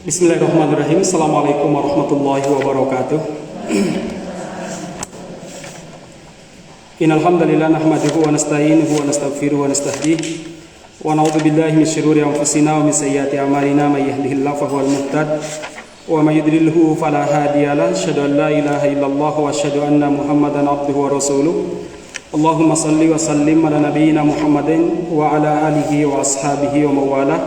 Bismillahirrahmanirrahim. Assalamualaikum warahmatullahi wabarakatuh. Innal hamdalillah nahmaduhu wa nasta'inuhu wa nastaghfiruhu wa nastahdihi wa na'udzu billahi min syururi anfusina wa min sayyiati a'malina may yahdihillahu fahuwal muhtad wa may yudlilhu fala hadiyalah. Asyhadu an la ilaha illallah wa asyhadu anna Muhammadan abduhu wa rasuluh. Allahumma shalli wa sallim ala nabiyyina Muhammadin wa ala alihi wa ashabihi wa mawalah.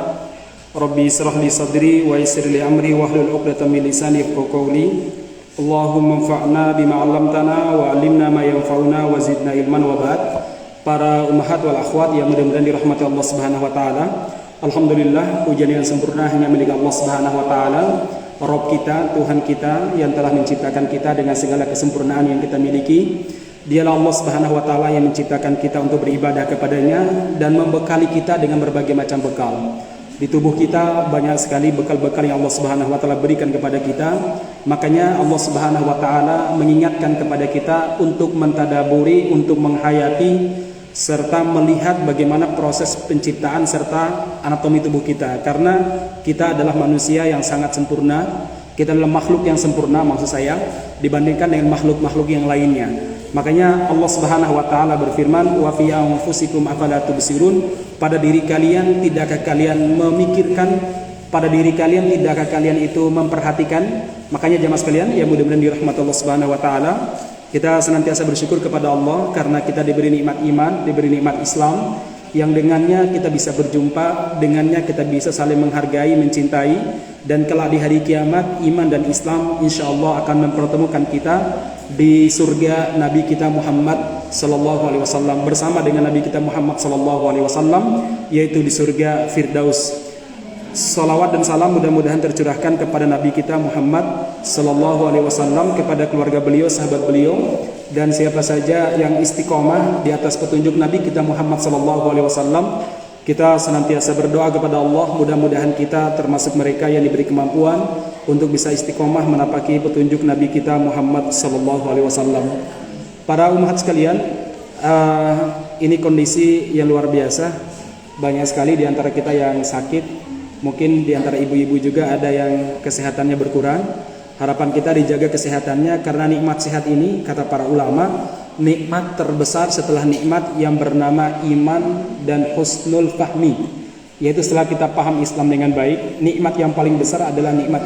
Rabbi israh li sadri wa yassir li amri wahlul 'uqdatam min lisani yafqahu qawli. Allahumma anfa'na bima 'allamtana wa 'allimna ma yanfa'una wa zidna ilman wa ba'd. Para ummahat wal akhwat yang mudah-mudahan dirahmati Allah Subhanahu wa taala. Alhamdulillah, pujian yang sempurna hanya milik Allah Subhanahu wa taala, Rabb kita, Tuhan kita yang telah menciptakan kita dengan segala kesempurnaan yang kita miliki. Dialah Allah Subhanahu wa taala yang menciptakan kita untuk beribadah kepadanya dan membekali kita dengan berbagai macam bekal. Di tubuh kita banyak sekali bekal-bekal yang Allah Subhanahu wa taala berikan kepada kita. Makanya Allah Subhanahu wa taala mengingatkan kepada kita untuk mentadaburi, untuk menghayati serta melihat bagaimana proses penciptaan serta anatomi tubuh kita. Karena kita adalah manusia yang sangat sempurna. Kita adalah makhluk yang sempurna, maksud saya, dibandingkan dengan makhluk-makhluk yang lainnya. Makanya Allah Subhanahu wa taala berfirman, "Wa fi anfusikum afala tubsirun?" Pada diri kalian tidakkah kalian memikirkan? Pada diri kalian tidakkah kalian itu memperhatikan? Makanya jemaah sekalian yang mudah-mudahan dirahmati Allah Subhanahu wa taala, kita senantiasa bersyukur kepada Allah karena kita diberi nikmat iman, diberi nikmat Islam yang dengannya kita bisa berjumpa, dengannya kita bisa saling menghargai, mencintai, dan kelak di hari kiamat iman dan Islam insyaallah akan mempertemukan kita di surga Nabi kita Muhammad sallallahu alaihi wasallam bersama dengan Nabi kita Muhammad sallallahu alaihi wasallam, yaitu di surga Firdaus. Salawat dan salam mudah-mudahan tercurahkan kepada Nabi kita Muhammad sallallahu alaihi wasallam, kepada keluarga beliau, sahabat beliau, dan siapa saja yang istiqomah di atas petunjuk Nabi kita Muhammad sallallahu alaihi wasallam. Kita senantiasa berdoa kepada Allah, mudah-mudahan kita termasuk mereka yang diberi kemampuan untuk bisa istiqomah menapaki petunjuk Nabi kita Muhammad sallallahu alaihi wasallam. Para umat sekalian, ini kondisi yang luar biasa. Banyak sekali di antara kita yang sakit. Mungkin di antara ibu-ibu juga ada yang kesehatannya berkurang. Harapan kita dijaga kesehatannya, karena nikmat sehat ini, kata para ulama, nikmat terbesar setelah nikmat yang bernama iman dan husnul fahmi. Yaitu setelah kita paham Islam dengan baik, nikmat yang paling besar adalah nikmat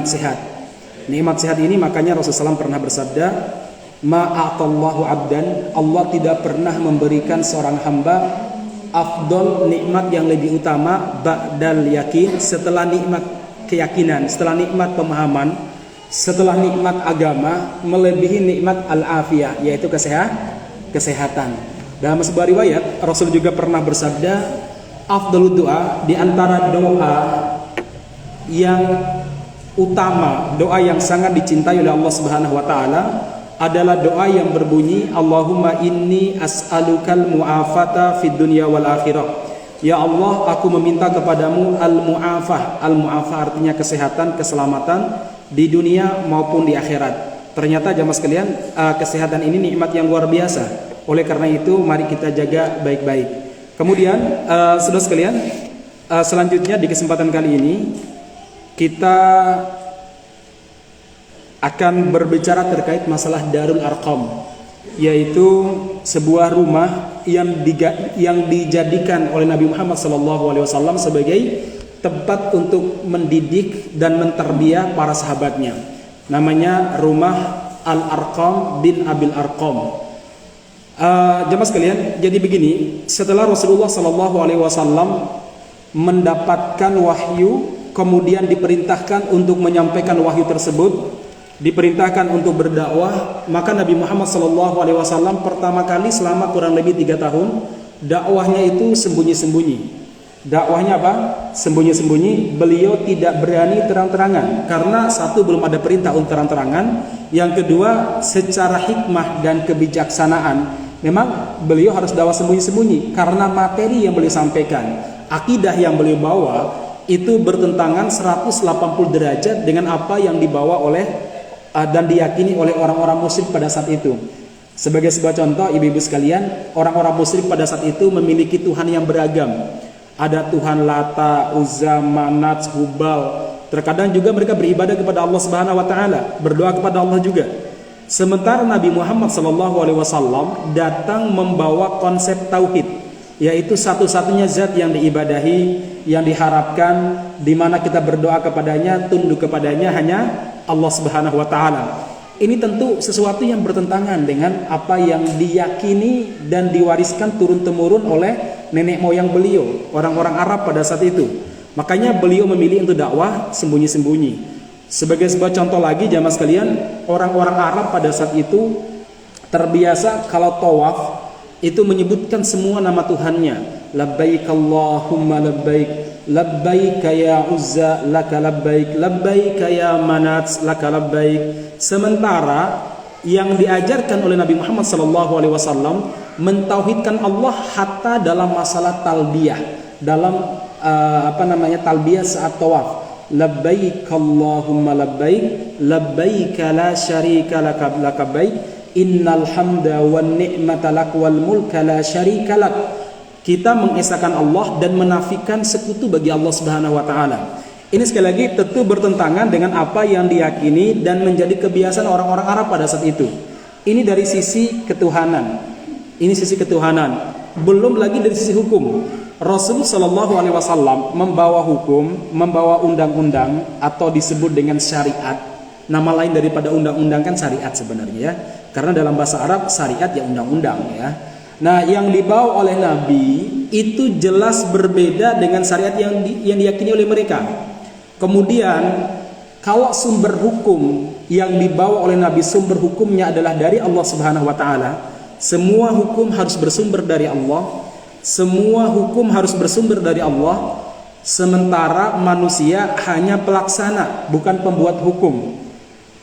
sehat. Nikmat sehat ini makanya Rasulullah SAW pernah bersabda, "Ma'atallahu abdan", Allah tidak pernah memberikan seorang hamba afdol, nikmat yang lebih utama, ba'dal yakin, setelah nikmat keyakinan, setelah nikmat pemahaman, setelah nikmat agama, melebihi nikmat al-afiyah, yaitu kesehatan. Dalam sebuah riwayat Rasul juga pernah bersabda, afdalud doa, di antara doa yang utama, doa yang sangat dicintai oleh Allah Subhanahu wa taala adalah doa yang berbunyi, Allahumma inni as'alukal mu'afata fid dunya wal akhirah. Ya Allah, aku meminta kepadamu al-mu'afah. Al-mu'afah artinya kesehatan, keselamatan di dunia maupun di akhirat. Ternyata jamaah sekalian, kesehatan ini nikmat yang luar biasa. Oleh karena itu, mari kita jaga baik-baik. Kemudian, saudara sekalian, selanjutnya di kesempatan kali ini kita akan berbicara terkait masalah Darul Arqam, yaitu sebuah rumah yang dijadikan oleh Nabi Muhammad SAW sebagai tempat untuk mendidik dan menterbiah para sahabatnya. Namanya rumah Al-Arqam bin Abil Arqam. Jemaah sekalian, jadi begini, setelah Rasulullah SAW mendapatkan wahyu, kemudian diperintahkan untuk menyampaikan wahyu tersebut, diperintahkan untuk berdakwah, maka Nabi Muhammad SAW pertama kali selama kurang lebih 3 tahun dakwahnya itu sembunyi-sembunyi. Dakwahnya apa? Sembunyi-sembunyi. Beliau tidak berani terang-terangan karena satu, belum ada perintah untuk terang-terangan. Yang kedua, secara hikmah dan kebijaksanaan memang beliau harus dakwah sembunyi-sembunyi karena materi yang beliau sampaikan, akidah yang beliau bawa itu bertentangan 180 derajat dengan apa yang dibawa oleh dan diyakini oleh orang-orang musyrik pada saat itu. Sebagai sebuah contoh, ibu-ibu sekalian, orang-orang musyrik pada saat itu memiliki Tuhan yang beragam. Ada Tuhan Lata, Uzza, Manat, Hubal. Terkadang juga mereka beribadah kepada Allah Subhanahu wa taala, berdoa kepada Allah juga. Sementara Nabi Muhammad SAW datang membawa konsep tauhid, yaitu satu-satunya zat yang diibadahi, yang diharapkan, di mana kita berdoa kepadanya, tunduk kepadanya hanya Allah Subhanahu wa taala. Ini tentu sesuatu yang bertentangan dengan apa yang diyakini dan diwariskan turun-temurun oleh nenek moyang beliau, orang-orang Arab pada saat itu. Makanya beliau memilih untuk dakwah sembunyi-sembunyi. Sebagai sebuah contoh lagi jamaah sekalian, orang-orang Arab pada saat itu terbiasa kalau tawaf itu menyebutkan semua nama Tuhannya. Labbaik Allahumma labbaik, labbaik ya Uzza laka labbaik, labbaik ya Manat laka labbaik. Sementara yang diajarkan oleh Nabi Muhammad SAW mentauhidkan Allah hatta dalam masalah talbiyah, dalam talbiyah saat tawaf. Labbaik Allahumma labbaik, labbaik la syarika laka labbaik, innal hamda wan ni'mata lak wal mulka la syarika lak. Kita mengesahkan Allah dan menafikan sekutu bagi Allah Subhanahu wa taala. Ini sekali lagi tentu bertentangan dengan apa yang diyakini dan menjadi kebiasaan orang-orang Arab pada saat itu. Ini dari sisi ketuhanan. Ini sisi ketuhanan. Belum lagi dari sisi hukum. Rasulullah SAW membawa hukum, membawa undang-undang atau disebut dengan syariat. Nama lain daripada undang-undang kan syariat sebenarnya ya. Karena dalam bahasa Arab syariat ya undang-undang ya. Nah, yang dibawa oleh Nabi itu jelas berbeda dengan syariat yang diyakini oleh mereka. Kemudian kalau sumber hukum yang dibawa oleh Nabi, sumber hukumnya adalah dari Allah Subhanahu wa taala. Semua hukum harus bersumber dari Allah. Semua hukum harus bersumber dari Allah. Sementara manusia hanya pelaksana, bukan pembuat hukum.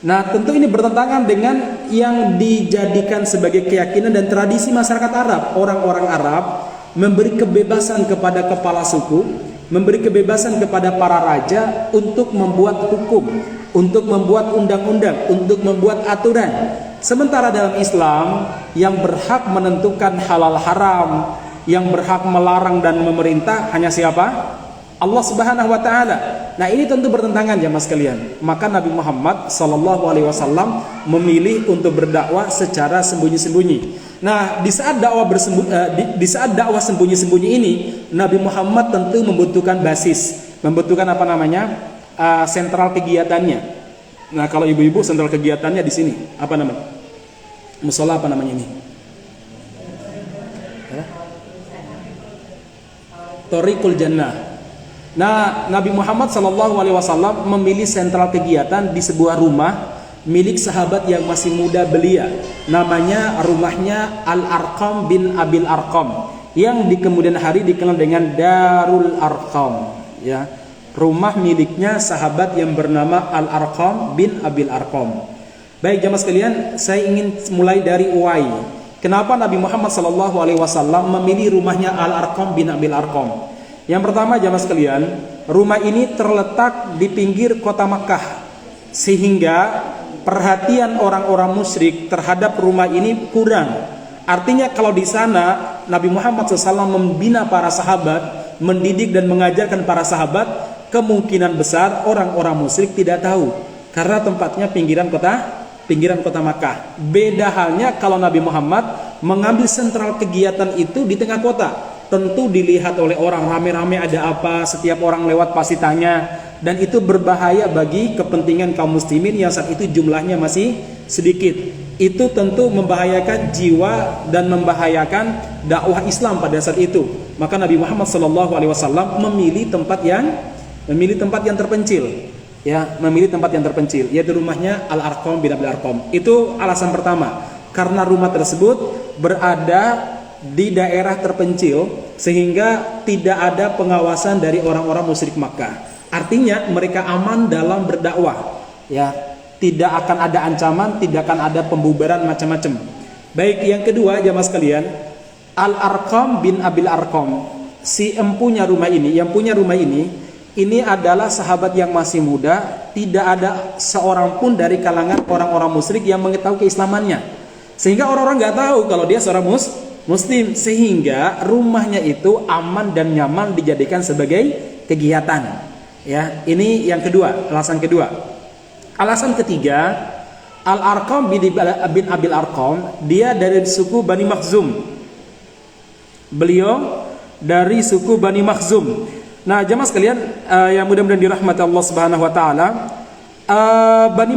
Nah, tentu ini bertentangan dengan yang dijadikan sebagai keyakinan dan tradisi masyarakat Arab. Orang-orang Arab memberi kebebasan kepada kepala suku, memberi kebebasan kepada para raja untuk membuat hukum, untuk membuat undang-undang, untuk membuat aturan. Sementara dalam Islam, yang berhak menentukan halal haram, yang berhak melarang dan memerintah hanya siapa? Allah Subhanahu wa taala. Nah, ini tentu bertentangan jamaah sekalian. Maka Nabi Muhammad SAW memilih untuk berdakwah secara sembunyi-sembunyi. Nah, di saat dakwah sembunyi-sembunyi ini, Nabi Muhammad tentu membutuhkan basis, membutuhkan sentral kegiatannya. Nah, kalau ibu-ibu sentral kegiatannya di sini, apa namanya? Musola apa namanya ini? Thariqul Jannah. Nah, Nabi Muhammad SAW memilih sentral kegiatan di sebuah rumah milik sahabat yang masih muda belia. Namanya rumahnya Al-Arqam bin Abil Arqam, yang di kemudian hari dikenal dengan Darul Arqam. Ya, rumah miliknya sahabat yang bernama Al-Arqam bin Abil Arqam. Baik jamaah sekalian, saya ingin mulai dari why. Kenapa Nabi Muhammad SAW memilih rumahnya Al-Arqam bin Abil Arqam? Yang pertama jamaah sekalian, rumah ini terletak di pinggir kota Makkah, sehingga perhatian orang-orang musyrik terhadap rumah ini kurang. Artinya kalau di sana Nabi Muhammad SAW membina para sahabat, mendidik dan mengajarkan para sahabat, kemungkinan besar orang-orang musyrik tidak tahu, karena tempatnya pinggiran kota Makkah. Beda halnya kalau Nabi Muhammad mengambil sentral kegiatan itu di tengah kota. Tentu dilihat oleh orang rame-rame ada apa, setiap orang lewat pasti tanya, dan itu berbahaya bagi kepentingan kaum muslimin yang saat itu jumlahnya masih sedikit. Itu tentu membahayakan jiwa dan membahayakan dakwah Islam pada saat itu. Maka Nabi Muhammad SAW memilih tempat yang terpencil. Ya, memilih tempat yang terpencil, yaitu rumahnya Al-Arqam bin Abil Arqam. Itu alasan pertama, karena rumah tersebut berada di daerah terpencil sehingga tidak ada pengawasan dari orang-orang musyrik Makkah. Artinya mereka aman dalam berdakwah, ya, tidak akan ada ancaman, tidak akan ada pembubaran macam-macam. Baik, yang kedua jamaah sekalian, Al-Arqam bin Abil Arqam, si empunya rumah ini, yang punya rumah ini adalah sahabat yang masih muda, tidak ada seorang pun dari kalangan orang-orang musyrik yang mengetahui keislamannya. Sehingga orang-orang nggak tahu kalau dia seorang muslim, sehingga rumahnya itu aman dan nyaman dijadikan sebagai kegiatan. Ya, ini yang kedua, alasan kedua. Alasan ketiga, Al-Arqam bin Abil Arqam, dia dari suku Bani Makhzum. Beliau dari suku Bani Makhzum. Nah, jemaah sekalian yang mudah-mudahan dirahmati Allah Subhanahu wa taala, Bani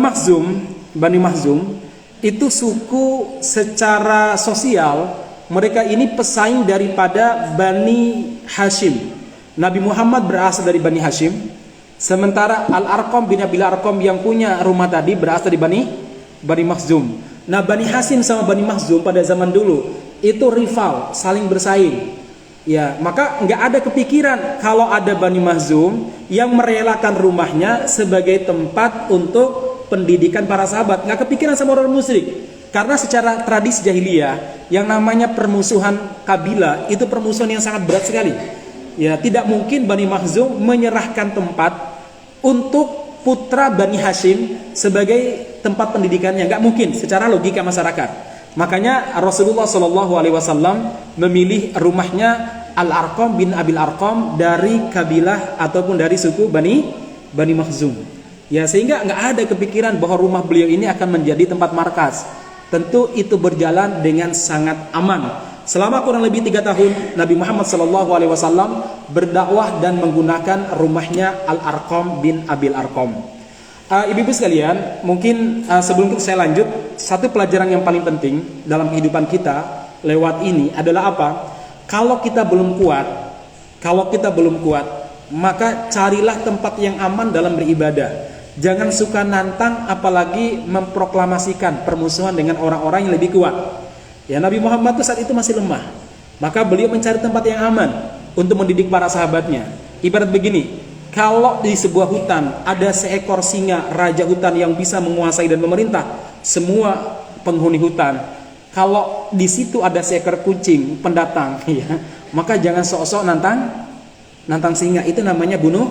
Makhzum itu suku secara sosial, mereka ini pesaing daripada Bani Hashim. Nabi Muhammad berasal dari Bani Hashim, sementara Al-Arqam bin Abil Arqam yang punya rumah tadi berasal dari Bani Makhzum. Nah, Bani Hashim sama Bani Makhzum pada zaman dulu itu rival, saling bersaing. Ya, maka nggak ada kepikiran kalau ada Bani Makhzum yang merelakan rumahnya sebagai tempat untuk pendidikan para sahabat. Nggak kepikiran sama orang musyrik. Karena secara tradisi jahiliyah yang namanya permusuhan kabilah itu permusuhan yang sangat berat sekali. Ya, tidak mungkin Bani Makhzum menyerahkan tempat untuk putra Bani Hashim sebagai tempat pendidikannya, nggak mungkin secara logika masyarakat. Makanya Rasulullah SAW memilih rumahnya Al-Arqam bin Abil Arqam dari kabilah ataupun dari suku Bani Makhzum. Ya, sehingga nggak ada kepikiran bahwa rumah beliau ini akan menjadi tempat markas. Tentu itu berjalan dengan sangat aman. Selama kurang lebih 3 tahun Nabi Muhammad SAW berdakwah dan menggunakan rumahnya Al-Arqam bin Abil Arqam. Ibu-ibu sekalian, mungkin sebelum saya lanjut, satu pelajaran yang paling penting dalam kehidupan kita lewat ini adalah apa? Kalau kita belum kuat, maka carilah tempat yang aman dalam beribadah. Jangan suka nantang, apalagi memproklamasikan permusuhan dengan orang-orang yang lebih kuat. Ya, Nabi Muhammad itu saat itu masih lemah. Maka beliau mencari tempat yang aman untuk mendidik para sahabatnya. Ibarat begini, kalau di sebuah hutan ada seekor singa, raja hutan yang bisa menguasai dan memerintah semua penghuni hutan. Kalau di situ ada seekor kucing pendatang, ya, maka jangan sok-sok nantang singa. Itu namanya bunuh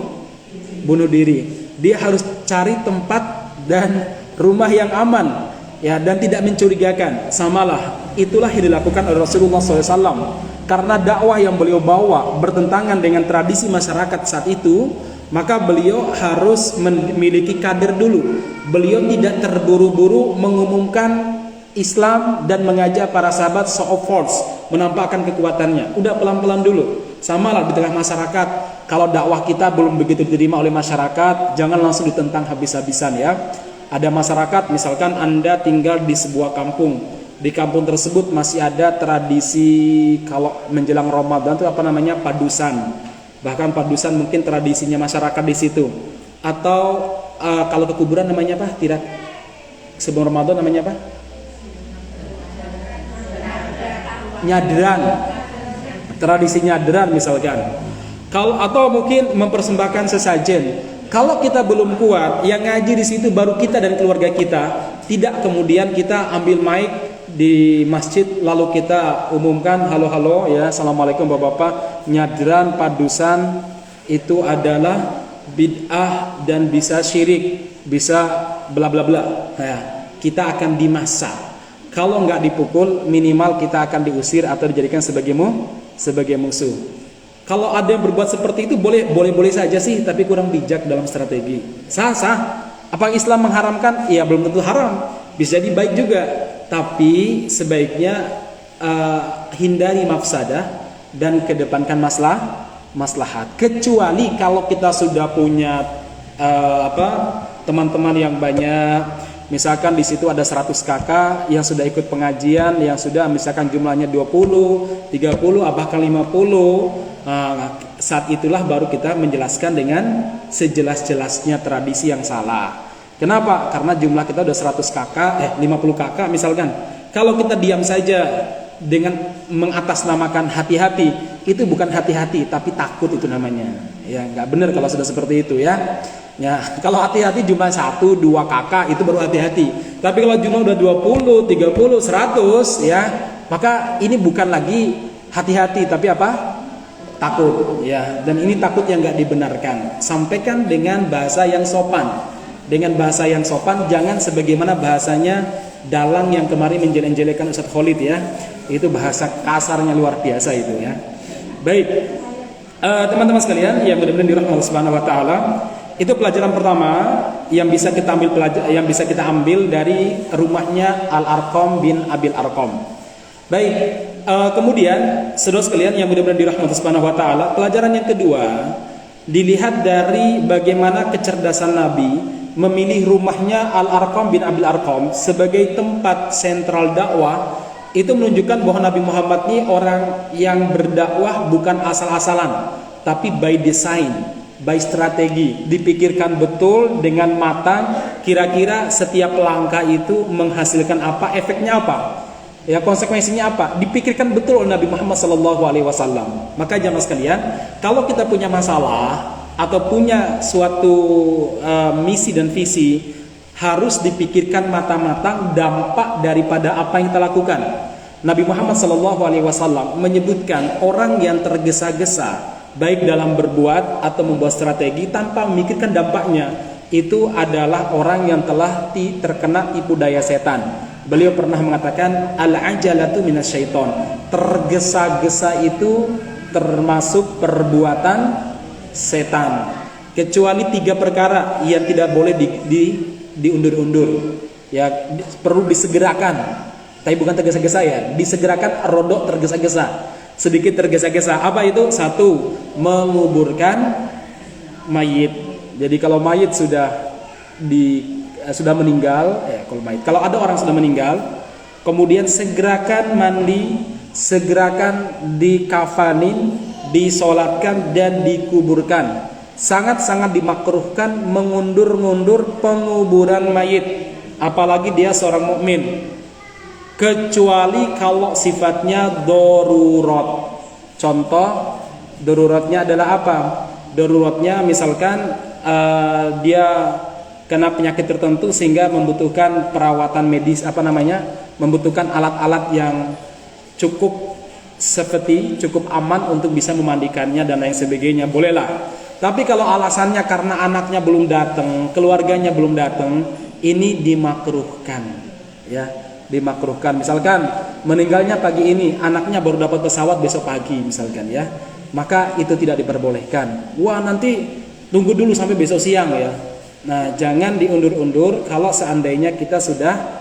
diri. Dia harus cari tempat dan rumah yang aman, ya, dan tidak mencurigakan. Samalah, itulah yang dilakukan oleh Rasulullah SAW. Karena dakwah yang beliau bawa bertentangan dengan tradisi masyarakat saat itu, maka beliau harus memiliki kader dulu. Beliau tidak terburu-buru mengumumkan Islam dan mengajak para sahabat show of force, menampakkan kekuatannya. Udah pelan-pelan dulu. Samalah di tengah masyarakat, kalau dakwah kita belum begitu diterima oleh masyarakat, jangan langsung ditentang habis-habisan, ya. Ada masyarakat, misalkan Anda tinggal di sebuah kampung. Di kampung tersebut masih ada tradisi kalau menjelang Ramadan itu apa namanya? Padusan. Bahkan padusan mungkin tradisinya masyarakat di situ. Atau kalau ke kuburan namanya apa? Tidak. Sebelum Ramadan namanya apa? Nyadran. Tradisi nyadran misalkan. Atau mungkin mempersembahkan sesajen. Kalau kita belum kuat, yang ngaji di situ baru kita dan keluarga kita. Tidak kemudian kita ambil mic di masjid lalu kita umumkan, halo ya, assalamualaikum bapak-bapak, nyadran padusan itu adalah bid'ah dan bisa syirik, bisa bla bla bla. Nah, kita akan dimasak. Kalau nggak dipukul, minimal kita akan diusir atau dijadikan sebagai musuh. Kalau ada yang berbuat seperti itu boleh saja sih, tapi kurang bijak dalam strategi. Sah. Apa Islam mengharamkan? Ya belum tentu haram. Bisa jadi baik juga. Tapi sebaiknya hindari mafsadah dan kedepankan maslahat. Kecuali kalau kita sudah punya teman-teman yang banyak. Misalkan di situ ada 100 kakak yang sudah ikut pengajian, yang sudah misalkan jumlahnya 20, 30, bahkan 50. Saat itulah baru kita menjelaskan dengan sejelas-jelasnya tradisi yang salah. Kenapa? Karena jumlah kita udah 100 kakak, 50 kakak misalkan. Kalau kita diam saja, dengan mengatasnamakan hati-hati, itu bukan hati-hati tapi takut itu namanya. Ya, nggak benar kalau sudah seperti itu ya. Ya, kalau hati-hati cuma 1, 2 kakak itu baru hati-hati. Tapi kalau jumlah udah 20, 30, 100 ya, maka ini bukan lagi hati-hati tapi apa? Takut ya. Dan ini takut yang nggak dibenarkan. Sampaikan dengan bahasa yang sopan. Dengan bahasa yang sopan, jangan sebagaimana bahasanya dalang yang kemarin menjelek-jelekan Ustadz Khalid ya. Itu bahasa kasarnya luar biasa itu ya. Baik, teman-teman sekalian yang mudah-mudahan dirahmati Allah Subhanahu Wa Taala, itu pelajaran pertama yang bisa kita ambil dari rumahnya Al-Arqam bin Abil Arqam. Baik, kemudian saudara sekalian yang mudah-mudahan dirahmati Allah Subhanahu Wa Taala, pelajaran yang kedua dilihat dari bagaimana kecerdasan Nabi memilih rumahnya Al-Arqam bin Abil Arqam sebagai tempat sentral dakwah. Itu menunjukkan bahwa Nabi Muhammad ini orang yang berdakwah bukan asal-asalan, tapi by design, by strategi, dipikirkan betul dengan matang, kira-kira setiap langkah itu menghasilkan apa, efeknya apa, ya konsekuensinya apa, dipikirkan betul oleh Nabi Muhammad SAW. Maka jamaah sekalian, kalau kita punya masalah atau punya suatu misi dan visi, harus dipikirkan matang-matang dampak daripada apa yang kita lakukan. Nabi Muhammad SAW menyebutkan orang yang tergesa-gesa baik dalam berbuat atau membuat strategi tanpa memikirkan dampaknya, itu adalah orang yang telah terkena tipu daya setan. Beliau pernah mengatakan al-ajalatu minasyaiton. Tergesa-gesa itu termasuk perbuatan setan. Kecuali 3 perkara yang tidak boleh diundur-undur, ya perlu disegerakan. Tapi bukan tergesa-gesa ya, disegerakan, rodok tergesa-gesa, sedikit tergesa-gesa. Apa itu? 1, menguburkan mayit. Jadi kalau mayit sudah meninggal, kalau ada orang sudah meninggal, kemudian segerakan mandi, segerakan dikafanin, disolatkan dan dikuburkan. Sangat-sangat dimakruhkan mengundur-undur penguburan mayit, apalagi dia seorang mukmin, kecuali kalau sifatnya darurat. Contoh daruratnya adalah apa? Daruratnya misalkan dia kena penyakit tertentu sehingga membutuhkan perawatan medis, membutuhkan alat-alat yang cukup aman untuk bisa memandikannya dan lain sebagainya, bolehlah. Tapi kalau alasannya karena anaknya belum datang, keluarganya belum datang, ini dimakruhkan, ya, dimakruhkan. Misalkan meninggalnya pagi ini, anaknya baru dapat pesawat besok pagi, misalkan ya, maka itu tidak diperbolehkan. Wah, nanti tunggu dulu sampai besok siang ya. Nah, jangan diundur-undur. Kalau seandainya kita sudah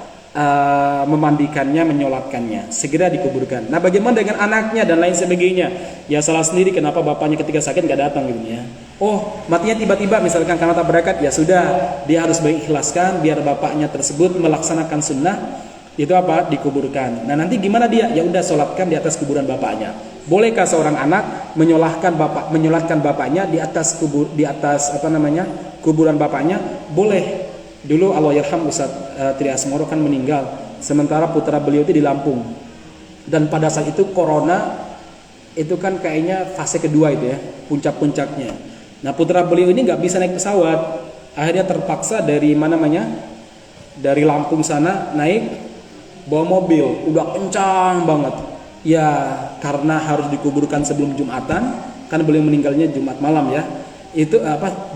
memandikannya, menyolatkannya, segera dikuburkan. Nah, bagaimana dengan anaknya dan lain sebagainya? Ya salah sendiri kenapa bapaknya ketika sakit nggak datang gitu ya. Oh, matinya tiba-tiba misalkan karena tabrakan, ya sudah, dia harus mengikhlaskan biar bapaknya tersebut melaksanakan sunnah, itu apa? Dikuburkan. Nah, nanti gimana dia? Ya udah, sholatkan di atas kuburan bapaknya. Bolehkah seorang anak menyolatkan bapaknya di atas kuburan bapaknya? Boleh. Dulu Allahyarham Ustaz Tri Asmoro kan meninggal, sementara putra beliau itu di Lampung. Dan pada saat itu corona itu kan kayaknya fase kedua itu ya, puncak-puncaknya. Nah, putra beliau ini nggak bisa naik pesawat, akhirnya terpaksa dari dari Lampung sana naik bawa mobil, udah kencang banget. Ya karena harus dikuburkan sebelum Jumatan, kan beliau meninggalnya Jumat malam ya. Itu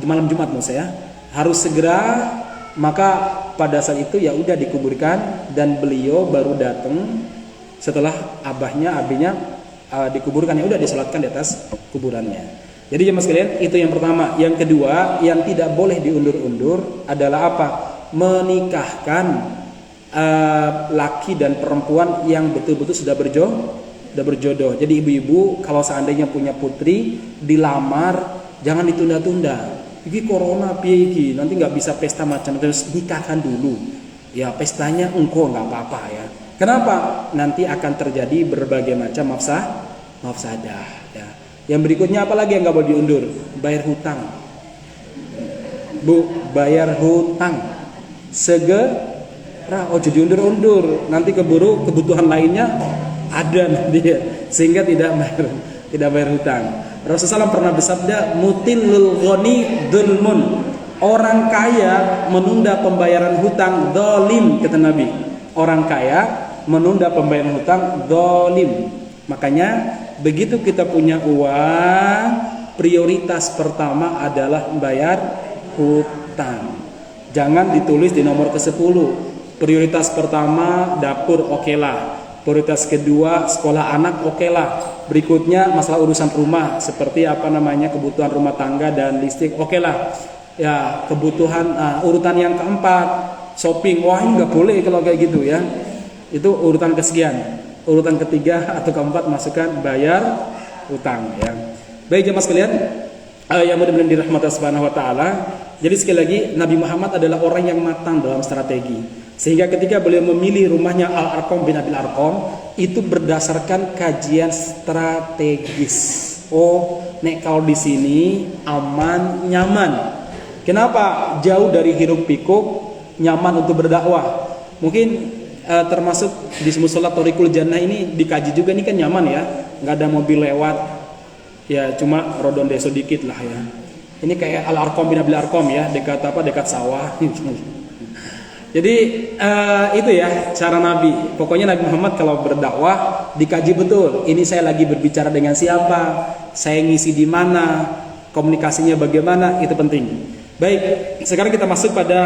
malam Jumat maksud saya. Harus segera, maka pada saat itu ya udah dikuburkan dan beliau baru datang setelah abinya dikuburkan, ya udah disolatkan di atas kuburannya. Jadi jemaah sekalian, itu yang pertama. Yang kedua, yang tidak boleh diundur-undur adalah apa? Menikahkan laki dan perempuan yang betul-betul sudah berjodoh. Jadi ibu-ibu kalau seandainya punya putri dilamar, jangan ditunda-tunda. Iki corona piye iki, nanti nggak bisa pesta macam, terus nikahkan dulu. Ya pestanya engkau nggak apa-apa ya. Kenapa? Nanti akan terjadi berbagai macam mafsadah. Ya. Yang berikutnya apa lagi yang nggak boleh diundur? Bayar hutang. Bu, bayar hutang. Segera, oh jadi undur-undur. Nanti keburu kebutuhan lainnya Ada dia, sehingga tidak bayar hutang. Rasulullah SAW pernah bersabda, mutilul ghani dzulmun. Orang kaya menunda pembayaran hutang zalim, kata Nabi. Orang kaya menunda pembayaran hutang zalim. Makanya begitu kita punya uang, prioritas pertama adalah membayar hutang. Jangan ditulis di nomor ke-10. Prioritas pertama dapur, oke lah. Prioritas kedua sekolah anak, oke lah. Berikutnya masalah urusan rumah seperti kebutuhan rumah tangga dan listrik, oke lah. Ya, kebutuhan urutan yang keempat shopping, wah ini nggak boleh kalau kayak gitu ya. Itu urutan kesekian. Urutan ketiga atau keempat masukkan bayar hutang ya. Baik jemaah sekalian, yang mudah-mudahan dirahmati Allah Subhanahu wa taala. Jadi sekali lagi Nabi Muhammad adalah orang yang matang dalam strategi. Sehingga ketika beliau memilih rumahnya Al-Arqam bin Abil Arqam itu berdasarkan kajian strategis. Oh, nek kalau di sini aman, nyaman. Kenapa? Jauh dari hiruk pikuk, nyaman untuk berdakwah. Mungkin termasuk di musola Thoriqul Jannah ini dikaji juga, ini kan nyaman ya, nggak ada mobil lewat, ya cuma rodon deso dikit lah ya. Ini kayak Al-Arqam bin Abil Arqam ya, dekat sawah. Jadi itu ya cara Nabi. Pokoknya Nabi Muhammad kalau berdakwah dikaji betul. Ini saya lagi berbicara dengan siapa, saya ngisi di mana, komunikasinya bagaimana, itu penting. Baik, sekarang kita masuk pada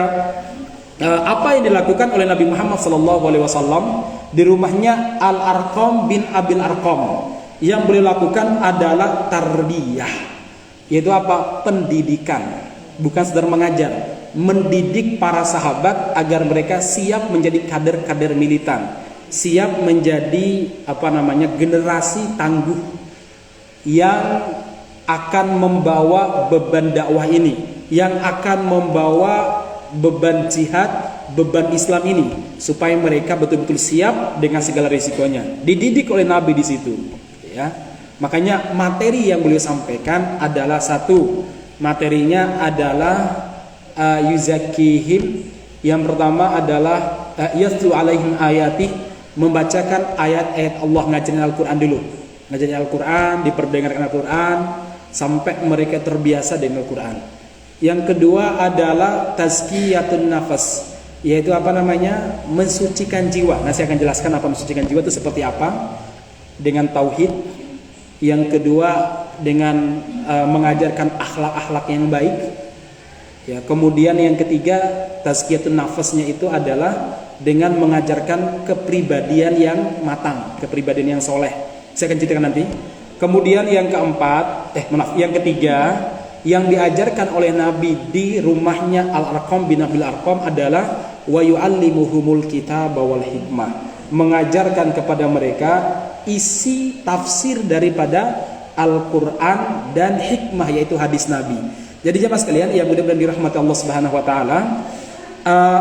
apa yang dilakukan oleh Nabi Muhammad SAW di rumahnya Al-Arqam bin Abil Arqam. Yang beliau lakukan adalah tarbiyah, yaitu apa? Pendidikan, bukan sekedar mengajar, mendidik para sahabat agar mereka siap menjadi kader-kader militan, siap menjadi generasi tangguh yang akan membawa beban dakwah ini, yang akan membawa beban jihad, beban Islam ini, supaya mereka betul-betul siap dengan segala risikonya. Dididik oleh Nabi di situ, ya. Makanya materi yang beliau sampaikan adalah satu, materinya adalah yuzakihim. Yang pertama adalah yatlu alaihim ayati, membacakan ayat-ayat Allah, ngajarin Al-Quran dulu, ngajarin Al-Quran, diperdengarkan Al-Quran sampai mereka terbiasa dengan Al-Quran. Yang kedua adalah tazkiyatun nafas, yaitu mensucikan jiwa. Nah, saya akan jelaskan apa mensucikan jiwa itu seperti apa, dengan tauhid. Yang kedua dengan mengajarkan akhlak-akhlak yang baik. Ya, kemudian yang ketiga tazkiyatun nafasnya itu adalah dengan mengajarkan kepribadian yang matang, kepribadian yang soleh. Saya akan ceritakan nanti. Kemudian yang yang ketiga yang diajarkan oleh Nabi di rumahnya Al-Arqam bin Abil Arqam adalah wa yu'allimuhumul kitaba wal hikmah, mengajarkan kepada mereka isi tafsir daripada Al-Quran dan hikmah, yaitu hadis Nabi. Jadi jemaah sekalian yang mudah-mudahan dirahmati Allah Subhanahu wa taala,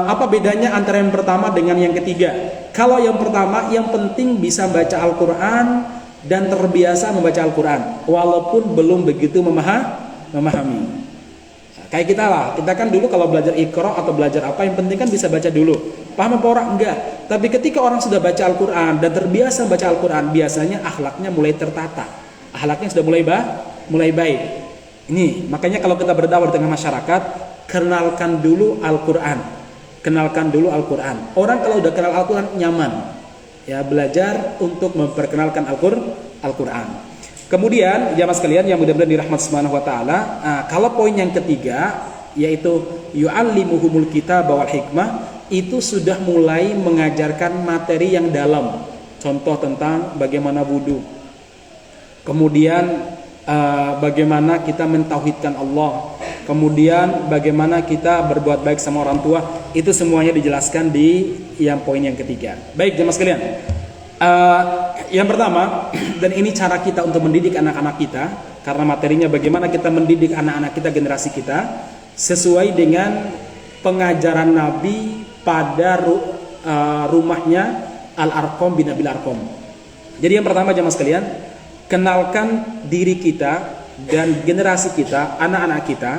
apa bedanya antara yang pertama dengan yang ketiga? Kalau yang pertama, yang penting bisa baca Al-Quran dan terbiasa membaca Al-Quran walaupun belum begitu memahami. Kayak kita lah, kita kan dulu kalau belajar Iqra atau belajar apa, yang penting kan bisa baca dulu. Paham apa orang? Enggak. Tapi ketika orang sudah baca Al-Quran dan terbiasa baca Al-Quran, biasanya akhlaknya mulai tertata, akhlaknya sudah mulai baik. Ini makanya kalau kita berdakwah di tengah masyarakat, kenalkan dulu Al-Quran, kenalkan dulu Al-Quran. Orang kalau udah kenal Al-Quran nyaman, ya belajar untuk memperkenalkan Al-Quran. Kemudian jamaah sekalian yang mudah-mudahan dirahmati Subhanahu wa taala, kalau poin yang ketiga yaitu yu'allimuhumul kitaba wal hikmah, itu sudah mulai mengajarkan materi yang dalam. Contoh tentang bagaimana wudu. Kemudian bagaimana kita mentauhidkan Allah. Kemudian bagaimana kita berbuat baik sama orang tua. Itu semuanya dijelaskan di yang poin yang ketiga. Baik jamaah sekalian. Yang pertama, dan ini cara kita untuk mendidik anak-anak kita, karena materinya bagaimana kita mendidik anak-anak kita, generasi kita, sesuai dengan pengajaran Nabi pada rumahnya Al-Arqam bin Abil Arqam. Jadi yang pertama jemaah sekalian, kenalkan diri kita dan generasi kita, anak-anak kita.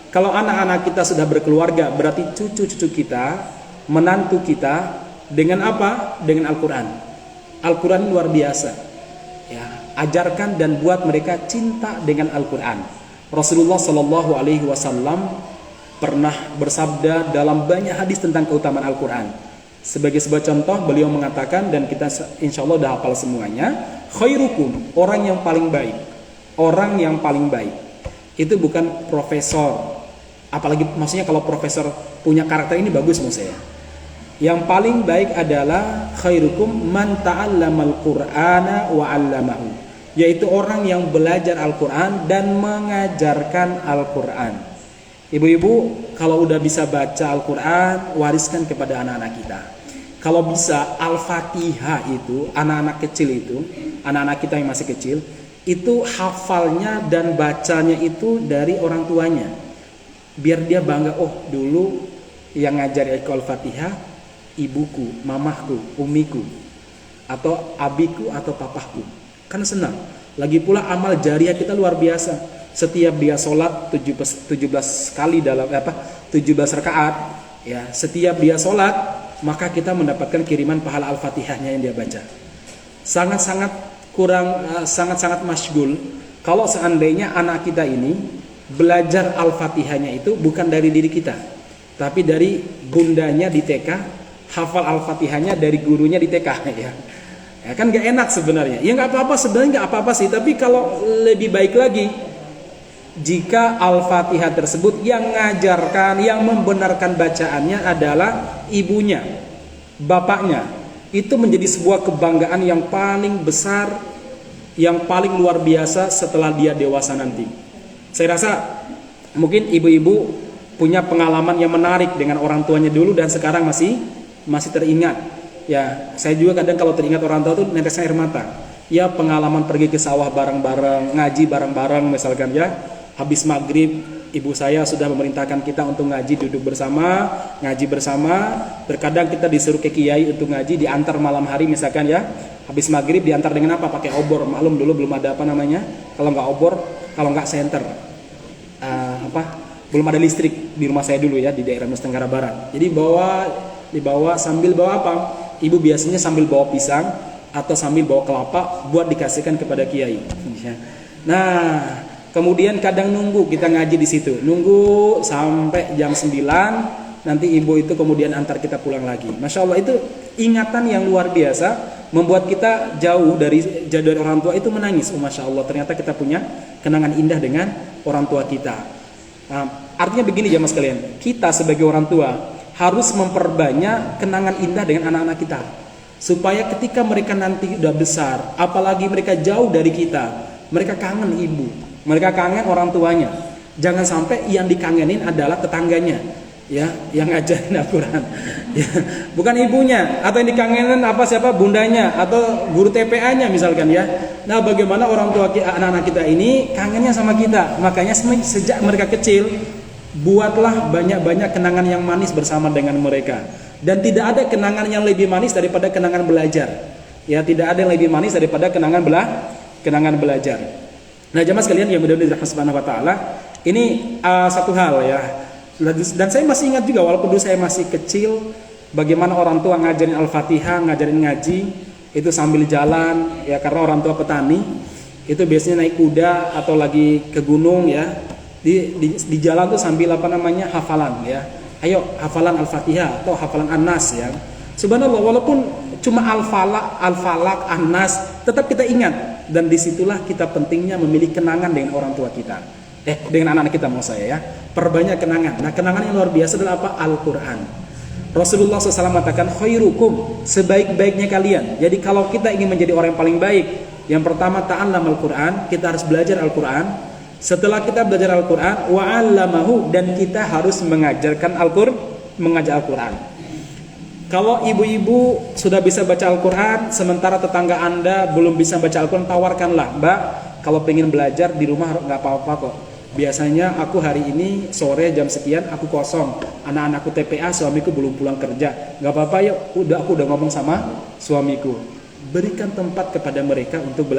Kalau anak-anak kita sudah berkeluarga, berarti cucu-cucu kita, menantu kita, dengan apa? Dengan Al-Quran. Al-Quran luar biasa. Ya, ajarkan dan buat mereka cinta dengan Al-Quran. Rasulullah Shallallahu Alaihi Wasallam pernah bersabda dalam banyak hadis tentang keutamaan Al-Quran. Sebagai sebuah contoh, beliau mengatakan, dan kita insya Allah udah hafal semuanya, khairukum, orang yang paling baik. Orang yang paling baik itu bukan profesor, apalagi maksudnya kalau profesor punya karakter ini bagus maksud saya. Yang paling baik adalah khairukum man ta'allamal qur'ana wa 'allamahu, yaitu orang yang belajar Al-Qur'an dan mengajarkan Al-Qur'an. Ibu-ibu, kalau udah bisa baca Al-Qur'an, wariskan kepada anak-anak kita. Kalau bisa Al-Fatihah itu, anak-anak kecil itu, anak-anak kita yang masih kecil, itu hafalnya dan bacanya itu dari orang tuanya. Biar dia bangga, oh dulu yang ngajari aku Al-Fatihah ibuku, mamahku, umiku, atau abiku atau papahku. Kan senang. Lagi pula amal jariah kita luar biasa. Setiap dia sholat 17 kali dalam 17 rakaat, ya, setiap dia sholat maka kita mendapatkan kiriman pahala Al-Fatihahnya yang dia baca. Sangat-sangat sangat masyghul kalau seandainya anak kita ini belajar Al-Fatihahnya itu bukan dari diri kita, tapi dari bundanya di TK, hafal Al-Fatihahnya dari gurunya di TK, ya. Ya kan gak enak sebenarnya. Ya nggak apa-apa, sebenarnya nggak apa-apa sih, tapi kalau lebih baik lagi jika Al-Fatihah tersebut yang mengajarkan, yang membenarkan bacaannya adalah ibunya, bapaknya. Itu menjadi sebuah kebanggaan yang paling besar, yang paling luar biasa setelah dia dewasa nanti. Saya rasa mungkin ibu-ibu punya pengalaman yang menarik dengan orang tuanya dulu dan sekarang masih teringat. Ya, saya juga kadang kalau teringat orang tua tuh netes air mata. Ya, pengalaman pergi ke sawah bareng-bareng, ngaji bareng-bareng misalkan ya. Habis maghrib, ibu saya sudah memerintahkan kita untuk ngaji, duduk bersama, ngaji bersama. Terkadang kita disuruh ke kiai untuk ngaji, diantar malam hari misalkan ya. Habis maghrib diantar dengan apa? Pakai obor. Maklum dulu belum ada apa namanya, kalau nggak obor, kalau nggak senter, belum ada listrik di rumah saya dulu ya, di daerah Nusa Tenggara Barat. Jadi dibawa sambil bawa apa? Ibu biasanya sambil bawa pisang atau sambil bawa kelapa buat dikasihkan kepada kiai. Nah, kemudian kadang nunggu kita ngaji di situ, nunggu sampai jam 9, nanti ibu itu kemudian antar kita pulang lagi. Masya Allah, itu ingatan yang luar biasa, membuat kita jauh dari orang tua itu menangis. Oh Masya Allah, ternyata kita punya kenangan indah dengan orang tua kita. Nah, artinya begini jamaah sekalian, kita sebagai orang tua harus memperbanyak kenangan indah dengan anak-anak kita, supaya ketika mereka nanti udah besar, apalagi mereka jauh dari kita, mereka kangen ibu, mereka kangen orang tuanya. Jangan sampai yang dikangenin adalah tetangganya, ya, yang ngajarin Al-Quran, ya, bukan ibunya. Atau yang dikangenin siapa bundanya atau guru TPA-nya misalkan ya. Nah, bagaimana orang tua anak-anak kita ini kangennya sama kita. Makanya sejak mereka kecil, buatlah banyak-banyak kenangan yang manis bersama dengan mereka. Dan tidak ada kenangan yang lebih manis daripada kenangan belajar. Ya, tidak ada yang lebih manis daripada kenangan belajar. Nah, jemaah sekalian yang mudah-mudahan dirahmati Subhanahu wa taala, ini satu hal ya. Dan saya masih ingat juga walaupun dulu saya masih kecil, bagaimana orang tua ngajarin Al-Fatihah, ngajarin ngaji itu sambil jalan ya, karena orang tua petani. Itu biasanya naik kuda atau lagi ke gunung ya. Di jalan tuh sambil hafalan ya. Ayo hafalan Al-Fatihah atau hafalan An-Nas ya. Subhanallah, walaupun cuma Al-Falaq, An-Nas, tetap kita ingat. Dan disitulah kita pentingnya memilih kenangan dengan orang tua kita. Dengan anak-anak kita mau saya ya. Perbanyak kenangan. Nah, kenangan yang luar biasa adalah apa? Al-Quran. Rasulullah SAW mengatakan khairukum, sebaik-baiknya kalian. Jadi kalau kita ingin menjadi orang yang paling baik, yang pertama ta'allam Al-Quran, kita harus belajar Al-Quran. Setelah kita belajar Al-Quran, wa'allamahu, dan kita harus mengajar Al-Quran. Kalau ibu-ibu sudah bisa baca Al-Quran, sementara tetangga Anda belum bisa baca Al-Quran, tawarkanlah, Mbak, kalau pengen belajar di rumah nggak apa-apa kok. Biasanya aku hari ini sore jam sekian aku kosong, anak-anakku TPA, suamiku belum pulang kerja, nggak apa-apa yuk. Aku udah ngomong sama suamiku, berikan tempat kepada mereka untuk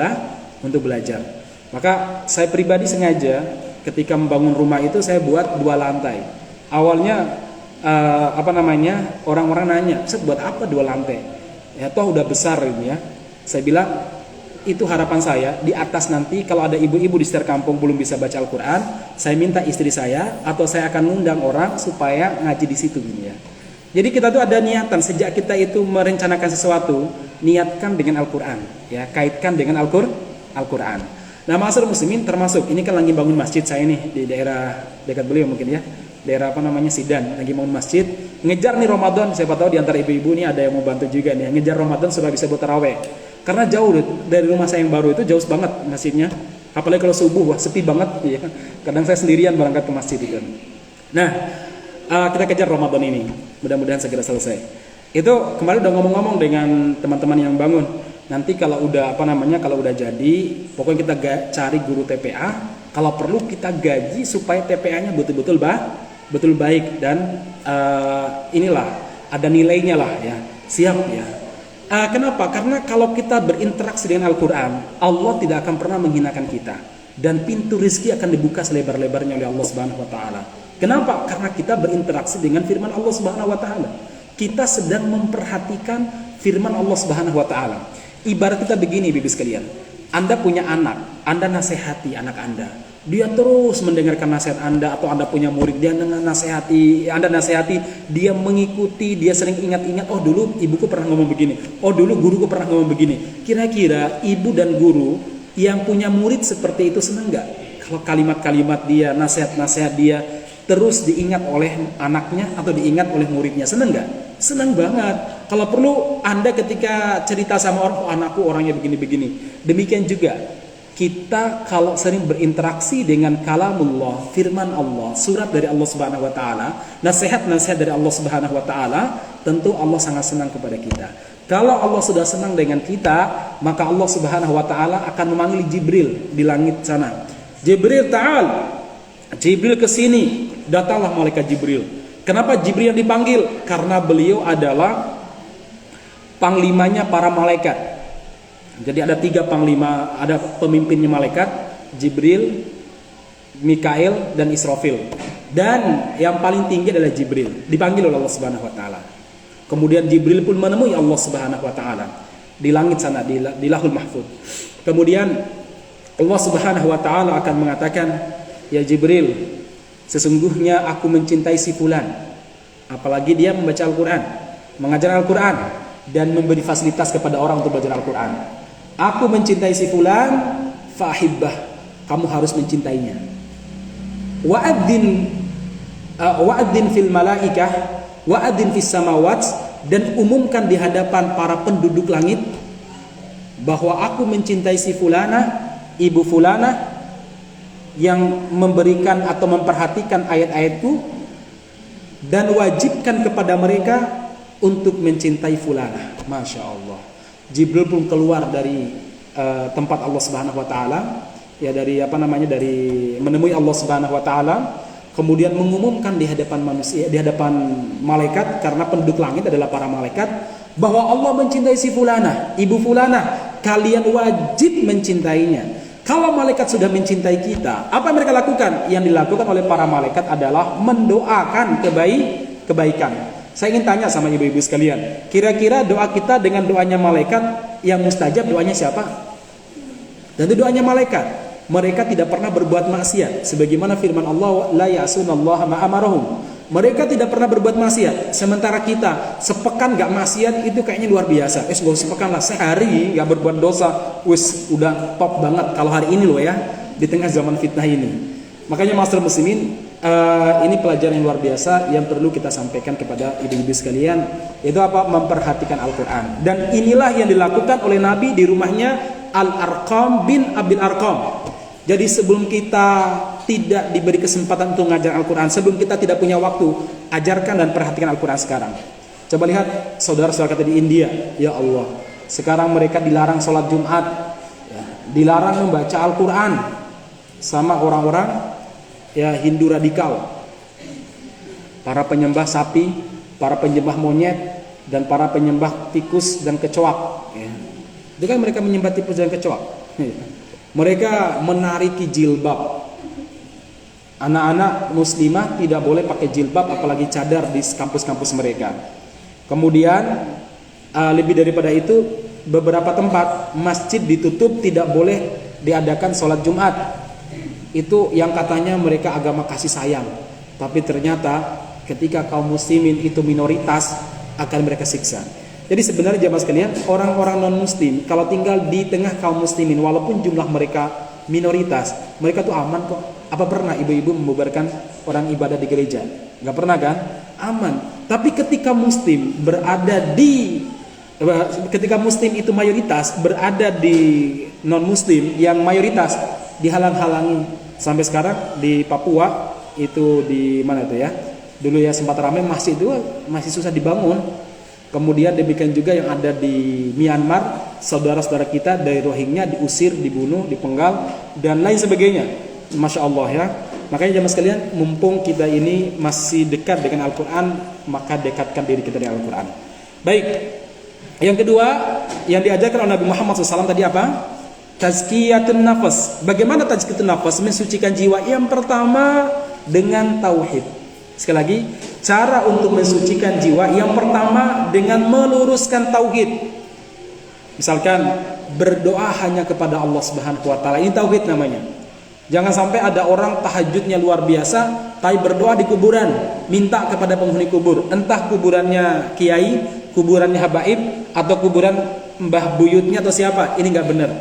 belajar. Maka saya pribadi sengaja ketika membangun rumah itu saya buat 2 lantai. Awalnya orang-orang nanya, "Set, buat apa 2 lantai? Ya toh udah besar ini ya." Saya bilang, itu harapan saya, di atas nanti kalau ada ibu-ibu di sekitar kampung belum bisa baca Al-Quran, saya minta istri saya atau saya akan undang orang supaya ngaji di situ gini ya. Jadi kita tuh ada niatan sejak kita itu merencanakan sesuatu, niatkan dengan Al-Quran, ya, kaitkan dengan Al-Quran. Nah, ma'asyiral muslimin, termasuk ini kan lagi bangun masjid saya nih di daerah dekat beliau mungkin ya, daerah apa namanya Sidan, lagi bangun masjid, ngejar nih Ramadan. Siapa tahu di antara ibu-ibu nih ada yang mau bantu juga nih, ngejar Ramadan supaya bisa buat taraweh. Karena jauh dari rumah saya yang baru itu jauh banget masjidnya, apalagi kalau subuh, wah sepi banget ya. Kadang saya sendirian berangkat ke masjid itu. Nah, kita kejar Ramadan ini, mudah-mudahan segera selesai. Itu kemarin udah ngomong-ngomong dengan teman-teman yang bangun. Nanti kalau udah kalau udah jadi, pokoknya kita cari guru TPA. Kalau perlu kita gaji supaya TPA-nya betul-betul baik dan inilah ada nilainya lah ya. Siap ya. Kenapa? Karena kalau kita berinteraksi dengan Al-Quran, Allah tidak akan pernah menghinakan kita, dan pintu rezeki akan dibuka selebar-lebarnya oleh Allah Subhanahu Wa Taala. Kenapa? Karena kita berinteraksi dengan firman Allah Subhanahu Wa Taala. Kita sedang memperhatikan firman Allah Subhanahu Wa Taala. Ibarat kita begini, Bibi sekalian. Anda punya anak, Anda nasihati anak Anda. Dia terus mendengarkan nasihat Anda, atau Anda punya murid, dia Anda nasihati, dia mengikuti, dia sering ingat-ingat, oh dulu ibuku pernah ngomong begini, oh dulu guruku pernah ngomong begini. Kira-kira ibu dan guru yang punya murid seperti itu senang nggak? Kalau kalimat-kalimat dia, nasihat-nasihat dia terus diingat oleh anaknya atau diingat oleh muridnya, senang nggak? Senang banget. Kalau perlu Anda ketika cerita sama orang, oh anakku orangnya begini-begini. Demikian juga kita kalau sering berinteraksi dengan kalamullah, firman Allah, surat dari Allah Subhanahu Wa Taala, nasihat-nasihat dari Allah Subhanahu Wa Taala, tentu Allah sangat senang kepada kita. Kalau Allah sudah senang dengan kita, maka Allah Subhanahu Wa Taala akan memanggil Jibril di langit sana. Jibril ta'al, Jibril kesini. Datanglah malaikat Jibril. Kenapa Jibril yang dipanggil? Karena beliau adalah panglimanya para malaikat. Jadi ada 3 panglima, ada pemimpinnya malaikat, Jibril, Mikail, dan Israfil. Dan yang paling tinggi adalah Jibril, dipanggil oleh Allah Subhanahu Wa Taala. Kemudian Jibril pun menemui Allah Subhanahu Wa Taala di langit sana, di Lauhul Mahfuz. Kemudian Allah Subhanahu Wa Taala akan mengatakan, ya Jibril, sesungguhnya aku mencintai si fulan. Apalagi dia membaca Al-Quran, mengajar Al-Quran, dan memberi fasilitas kepada orang untuk belajar Al-Quran. Aku mencintai si fulan, fahibbah, kamu harus mencintainya. Wa'adzin fil malaikah, wa'adzin fis samawat, dan umumkan di hadapan para penduduk langit bahwa aku mencintai si fulana, ibu fulana, yang memberikan atau memperhatikan ayat-ayatku, dan wajibkan kepada mereka untuk mencintai fulana. Masya Allah. Jibril pun keluar dari tempat Allah Subhanahu Wa Taala, ya dari menemui Allah Subhanahu Wa Taala, kemudian mengumumkan di hadapan manusia, di hadapan malaikat, karena penduduk langit adalah para malaikat, bahwa Allah mencintai si fulana, ibu fulana, kalian wajib mencintainya. Kalau malaikat sudah mencintai kita, apa yang mereka lakukan? Yang dilakukan oleh para malaikat adalah mendoakan kebaikan. Saya ingin tanya sama ibu-ibu sekalian, kira-kira doa kita dengan doanya malaikat yang mustajab, doanya siapa? Tentu doanya malaikat. Mereka tidak pernah berbuat maksiat, sebagaimana firman Allah, la ya'sunallaha ma amarahum. Mereka tidak pernah berbuat maksiat. Sementara kita sepekan gak maksiat itu kayaknya luar biasa. Gak usah sepekan lah, sehari gak berbuat dosa, udah top banget. Kalau hari ini loh ya, di tengah zaman fitnah ini. Makanya ma'asyiral muslimin, ini pelajaran yang luar biasa yang perlu kita sampaikan kepada ibu-ibu sekalian, yaitu apa? Memperhatikan Al-Quran. Dan inilah yang dilakukan oleh Nabi di rumahnya Al-Arqam bin Abil Arqam. Jadi sebelum kita tidak diberi kesempatan untuk mengajar Al-Quran, sebelum kita tidak punya waktu, ajarkan dan perhatikan Al-Quran sekarang. Coba lihat saudara-saudara kita di India, ya Allah, sekarang mereka dilarang sholat Jumat, dilarang membaca Al-Quran sama orang-orang ya Hindu radikal, para penyembah sapi, para penyembah monyet, dan para penyembah tikus dan kecoak. Itu kan mereka menyembah tikus dan kecoak. Mereka menariki jilbab. Anak-anak muslimah tidak boleh pakai jilbab, apalagi cadar di kampus-kampus mereka. Kemudian lebih daripada itu, beberapa tempat masjid ditutup, tidak boleh diadakan sholat Jumat. Itu yang katanya mereka agama kasih sayang. Tapi ternyata ketika kaum muslimin itu minoritas, akan mereka siksa. Jadi sebenarnya jamaah sekalian, orang-orang non-muslim kalau tinggal di tengah kaum muslimin, walaupun jumlah mereka minoritas, mereka tuh aman kok. Apa pernah ibu-ibu membubarkan orang ibadah di gereja? Gak pernah kan? Aman. Tapi ketika muslim itu mayoritas berada di non-muslim yang mayoritas, dihalang-halangi. Sampai sekarang di Papua itu, di mana itu ya, dulu ya sempat ramai, masih susah dibangun. Kemudian demikian juga yang ada di Myanmar, saudara-saudara kita dari Rohingya diusir, dibunuh, dipenggal dan lain sebagainya. Masya Allah ya. Makanya jemaah sekalian, mumpung kita ini masih dekat dengan Al-Quran, maka dekatkan diri kita dengan Al-Quran. Baik, yang kedua yang diajarkan oleh Nabi Muhammad SAW tadi apa? Tazkiyatun nafas. Bagaimana tazkiyatun nafas? Mensucikan jiwa. Yang pertama dengan tauhid. Sekali lagi, cara untuk mensucikan jiwa yang pertama dengan meluruskan tauhid. Misalkan berdoa hanya kepada Allah Subhanahu wa taala. Ini tauhid namanya. Jangan sampai ada orang tahajudnya luar biasa, tapi berdoa di kuburan, minta kepada penghuni kubur. Entah kuburannya kiai, kuburannya habaib, atau kuburan mbah buyutnya atau siapa. Ini nggak benar.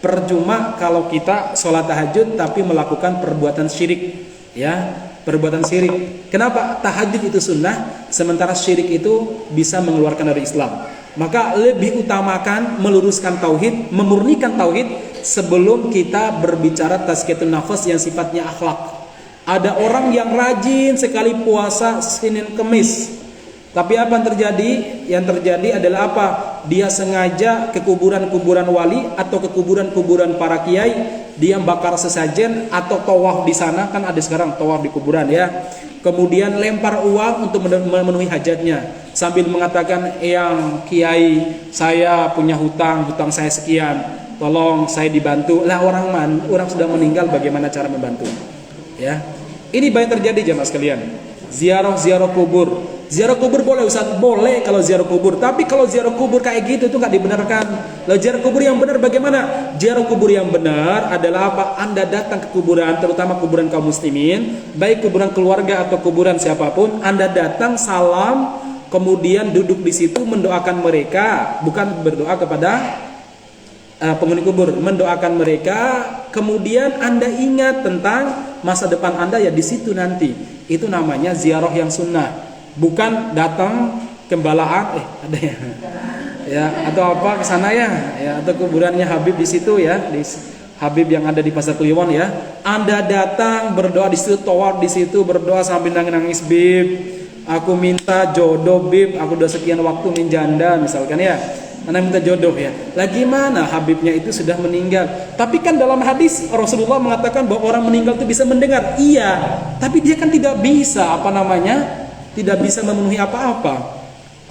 Percuma kalau kita sholat tahajud tapi melakukan perbuatan syirik, ya, perbuatan syirik. Kenapa? Tahajud itu sunnah, sementara syirik itu bisa mengeluarkan dari Islam. Maka lebih utamakan meluruskan tauhid, memurnikan tauhid sebelum kita berbicara tazkiyatun nafas yang sifatnya akhlak. Ada orang yang rajin sekali puasa Senin Kemis, tapi apa yang terjadi? Yang terjadi adalah apa? Dia sengaja ke kuburan-kuburan wali atau ke kuburan-kuburan para kiai, dia bakar sesajen atau tawaf di sana, kan ada sekarang tawaf di kuburan ya. Kemudian lempar uang untuk memenuhi hajatnya sambil mengatakan, "Yang kiai, saya punya hutang saya sekian, tolong saya dibantu." Lah orang sudah meninggal, bagaimana cara membantu? Ya. Ini banyak terjadi jemaah sekalian. Ziarah kubur. Ziarah kubur boleh Ustaz? Boleh kalau ziarah kubur. Tapi kalau ziarah kubur kayak gitu itu nggak dibenarkan. Lalu ziarah kubur yang benar bagaimana? Ziarah kubur yang benar adalah apa? Anda datang ke kuburan, terutama kuburan kaum muslimin, baik kuburan keluarga atau kuburan siapapun, Anda datang salam, kemudian duduk di situ mendoakan mereka, bukan berdoa kepada penghuni kubur, mendoakan mereka, kemudian Anda ingat tentang masa depan Anda ya di situ nanti. Itu namanya ziarah yang sunnah. Bukan datang kembalaan, ada ya, atau apa ke sana ya, atau kuburannya Habib di situ ya, di Habib yang ada di Pasar Kliwon ya. Anda datang berdoa di situ, tawaf di situ, berdoa sambil nangis, "Bib, aku minta jodoh Bib, aku udah sekian waktu menjanda," misalkan ya. Anda minta jodoh ya. Lah gimana Habibnya itu sudah meninggal? Tapi kan dalam hadis Rasulullah mengatakan bahwa orang meninggal itu bisa mendengar. Iya, tapi dia kan tidak bisa tidak bisa memenuhi apa-apa.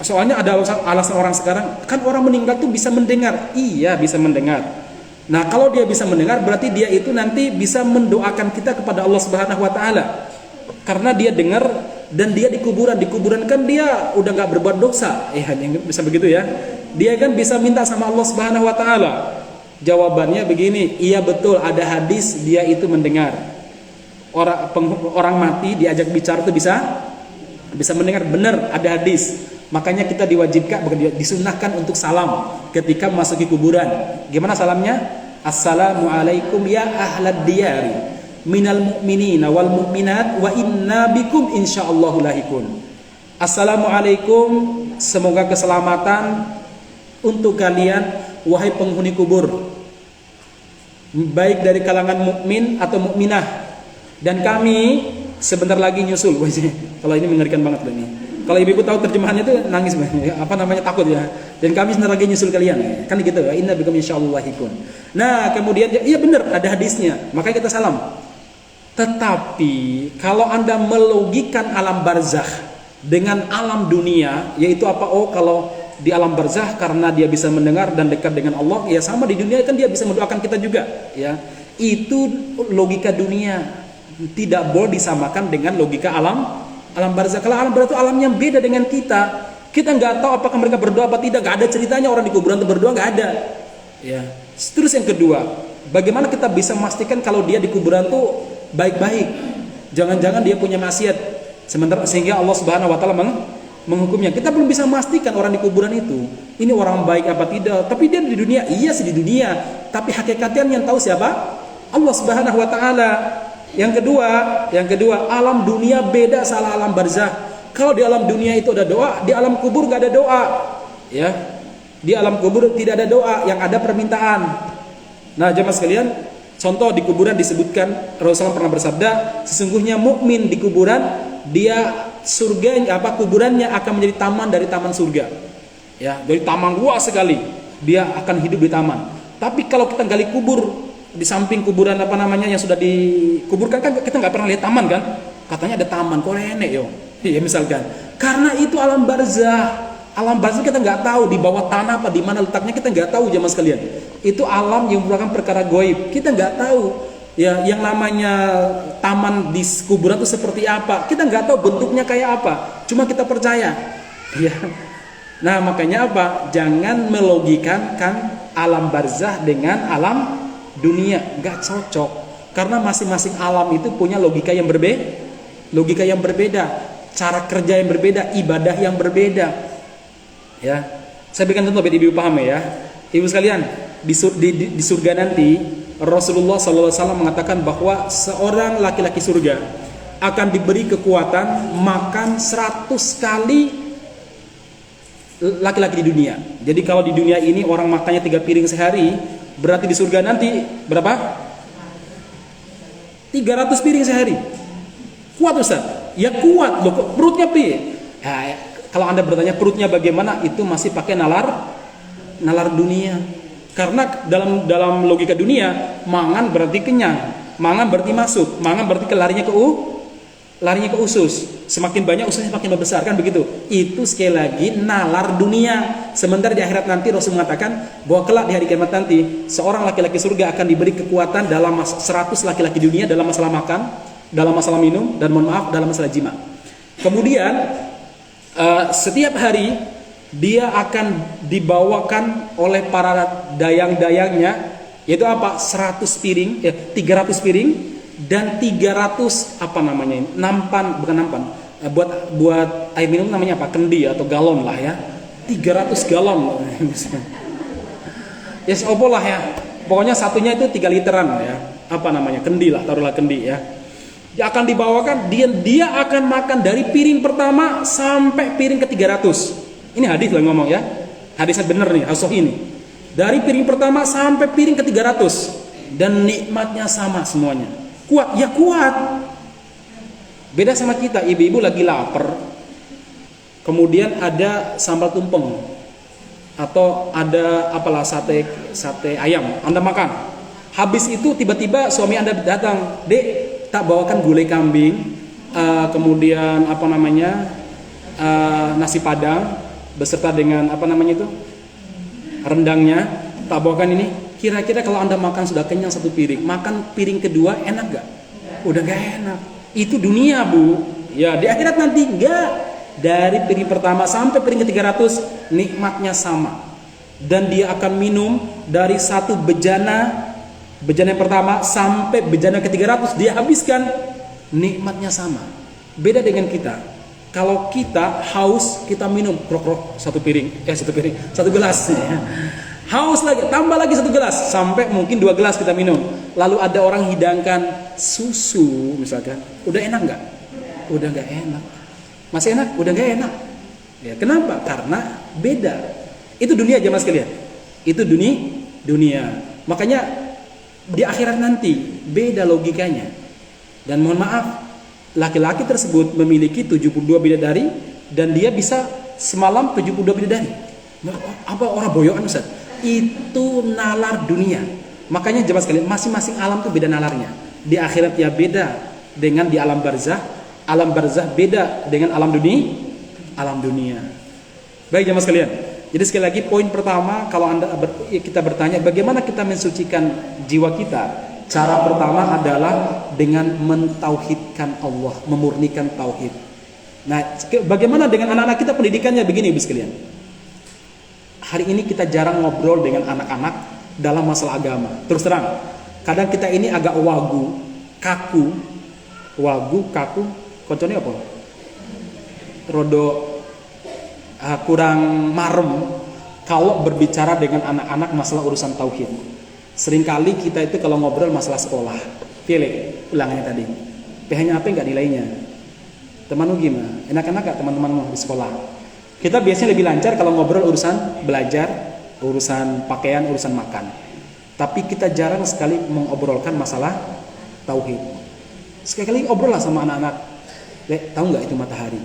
Soalnya ada alasan orang sekarang, kan orang meninggal tuh bisa mendengar. Iya, bisa mendengar. Nah, kalau dia bisa mendengar berarti dia itu nanti bisa mendoakan kita kepada Allah Subhanahu wa taala. Karena dia dengar dan dia di kuburan kan dia udah nggak berbuat dosa. Hanya bisa begitu ya. Dia kan bisa minta sama Allah Subhanahu wa taala. Jawabannya begini, iya betul ada hadis dia itu mendengar. Orang mati diajak bicara itu bisa mendengar, benar ada hadis. Makanya kita diwajibkan, disunnahkan untuk salam ketika memasuki kuburan. Gimana salamnya? Assalamualaikum ya ahlad diyari minal mu'minina wal mu'minat wa inna bikum insyaallahu lahikun. Assalamualaikum, semoga keselamatan untuk kalian wahai penghuni kubur, baik dari kalangan mukmin atau mukminah, dan kami sebentar lagi nyusul. Kalau ini mengerikan banget loh ini. Kalau ibu tahu terjemahannya itu nangis, takut ya. Dan kami sebentar lagi nyusul kalian. Kan gitu ya. Inna bikum insyaallah lahikun. Nah, kemudian iya benar ada hadisnya. Makanya kita salam. Tetapi kalau Anda melogikan alam barzakh dengan alam dunia, yaitu apa? Oh, kalau di alam barzakh karena dia bisa mendengar dan dekat dengan Allah, ya sama di dunia kan dia bisa mendoakan kita juga, ya. Itu logika dunia. Tidak boleh disamakan dengan logika alam barzakh. Kalau alam barzakh itu alam yang beda dengan kita. Kita nggak tahu apakah mereka berdoa apa tidak. Nggak ada ceritanya orang di kuburan itu berdoa, nggak ada. Ya. Terus yang kedua, bagaimana kita bisa memastikan kalau dia di kuburan tuh baik-baik? Jangan-jangan dia punya maksiat, sehingga Allah Subhanahu Wa Taala menghukumnya. Kita belum bisa memastikan orang di kuburan itu ini orang baik apa tidak. Tapi dia di dunia, iya sih di dunia. Tapi hakikatnya yang tahu siapa? Allah Subhanahu Wa Taala. Yang kedua, alam dunia beda sama alam barzah. Kalau di alam dunia itu ada doa, di alam kubur nggak ada doa. Ya, di alam kubur tidak ada doa, yang ada permintaan. Nah, jemaah sekalian, contoh di kuburan disebutkan Rasulullah pernah bersabda, sesungguhnya mukmin di kuburan dia surganya kuburannya akan menjadi taman dari taman surga. Ya, dari taman luas sekali. Dia akan hidup di taman. Tapi kalau kita gali kubur di samping kuburan yang sudah dikuburkan kan kita nggak pernah lihat taman kan? Katanya ada taman, kok enek yo. Iya misalkan. Karena itu alam barzah. Alam barzah kita nggak tahu di bawah tanah apa di mana letaknya, kita nggak tahu jemaah sekalian. Itu alam yang merupakan perkara gaib. Kita nggak tahu. Ya, yang namanya taman di kuburan itu seperti apa? Kita nggak tahu bentuknya kayak apa. Cuma kita percaya. Ya. Nah, makanya apa? Jangan melogikan alam barzah dengan alam dunia, nggak cocok. Karena masing-masing alam itu punya logika yang berbeda, cara kerja yang berbeda, ibadah yang berbeda. Ya, saya berikan contoh biar ibu paham ya. Ibu sekalian, di surga nanti Rasulullah SAW mengatakan bahwa seorang laki-laki surga akan diberi kekuatan makan 100 kali laki-laki di dunia. Jadi kalau di dunia ini orang makannya 3 piring sehari, berarti di surga nanti berapa? 300 piring sehari. Kuat Ustaz? Ya kuat loh, perutnya piye? Ya, kalau Anda bertanya perutnya bagaimana, itu masih pakai nalar dunia. Karena dalam logika dunia, mangan berarti kenyang, mangan berarti masuk, mangan berarti larinya ke usus. Semakin banyak ususnya semakin membesar kan begitu. Itu sekali lagi nalar dunia. Sementara di akhirat nanti Rasul mengatakan bahwa kelak di hari kiamat nanti seorang laki-laki surga akan diberi kekuatan dalam 100 laki-laki dunia dalam masalah makan, dalam masalah minum, dan mohon maaf dalam masalah jima. Kemudian setiap hari dia akan dibawakan oleh para dayang-dayangnya, yaitu apa? 300 piring dan 300 nampan, buat air minum namanya apa? Kendi atau galon lah ya. 300 galon. Ya seopo lah ya. Pokoknya satunya itu 3 literan ya. Kendi lah, taruhlah kendi ya. Dia akan dibawakan, dia akan makan dari piring pertama sampai piring ke-300. Ini hadis lah ngomong ya. Hadisnya benar nih, hadis ini. Dari piring pertama sampai piring ke-300 dan nikmatnya sama semuanya. Kuat, ya kuat. Beda sama kita, ibu-ibu lagi lapar. Kemudian ada sambal tumpeng atau ada sate ayam, Anda makan. Habis itu tiba-tiba suami Anda datang, "Dek, tak bawakan gulai kambing, kemudian nasi padang beserta dengan rendangnya, tak bawakan ini." Kira-kira kalau Anda makan sudah kenyang 1 piring, makan piring kedua enak gak? Udah gak enak. Itu dunia Bu. Ya di akhirat nanti enggak. Dari piring pertama sampai piring ke-300 nikmatnya sama. Dan dia akan minum dari 1 bejana yang pertama sampai bejana ke-300 dia habiskan, nikmatnya sama. Beda dengan kita. Kalau kita haus, kita minum krok-krok 1 gelas. Haus lagi, tambah lagi 1 gelas, sampai mungkin 2 gelas kita minum. Lalu ada orang hidangkan susu misalkan, udah enak nggak? Udah nggak enak. Masih enak? Udah nggak enak. Ya, kenapa? Karena beda. Itu dunia jemaah sekalian. Itu dunia. Makanya di akhirat nanti beda logikanya. Dan mohon maaf, laki-laki tersebut memiliki 72 bidadari dan dia bisa semalam 72 bidadari. Apa orang boyokan Ustaz? Itu nalar dunia. Makanya jemaah sekalian, masing-masing alam itu beda nalarnya. Di akhirat ya beda dengan di alam barzah. Alam barzah beda dengan alam dunia. Baik jemaah sekalian. Jadi sekali lagi poin pertama, kalau kita bertanya bagaimana kita mensucikan jiwa kita, cara pertama adalah dengan mentauhidkan Allah, memurnikan tauhid. Nah, bagaimana dengan anak-anak kita pendidikannya? Begini Ibu sekalian. Hari ini kita jarang ngobrol dengan anak-anak dalam masalah agama. Terus terang, kadang kita ini agak kaku, konconnya apa? Rodo kurang marem kalau berbicara dengan anak-anak masalah urusan tauhid. Seringkali kita itu kalau ngobrol masalah sekolah, pilih ulangannya tadi. PH-nya apa enggak nilainya? Teman lu gimana? Enak-enak gak teman-teman di sekolah? Kita biasanya lebih lancar kalau ngobrol urusan belajar, urusan pakaian, urusan makan. Tapi kita jarang sekali mengobrolkan masalah tauhid. Sekali-kali obrol lah sama anak-anak. Tahu nggak itu matahari?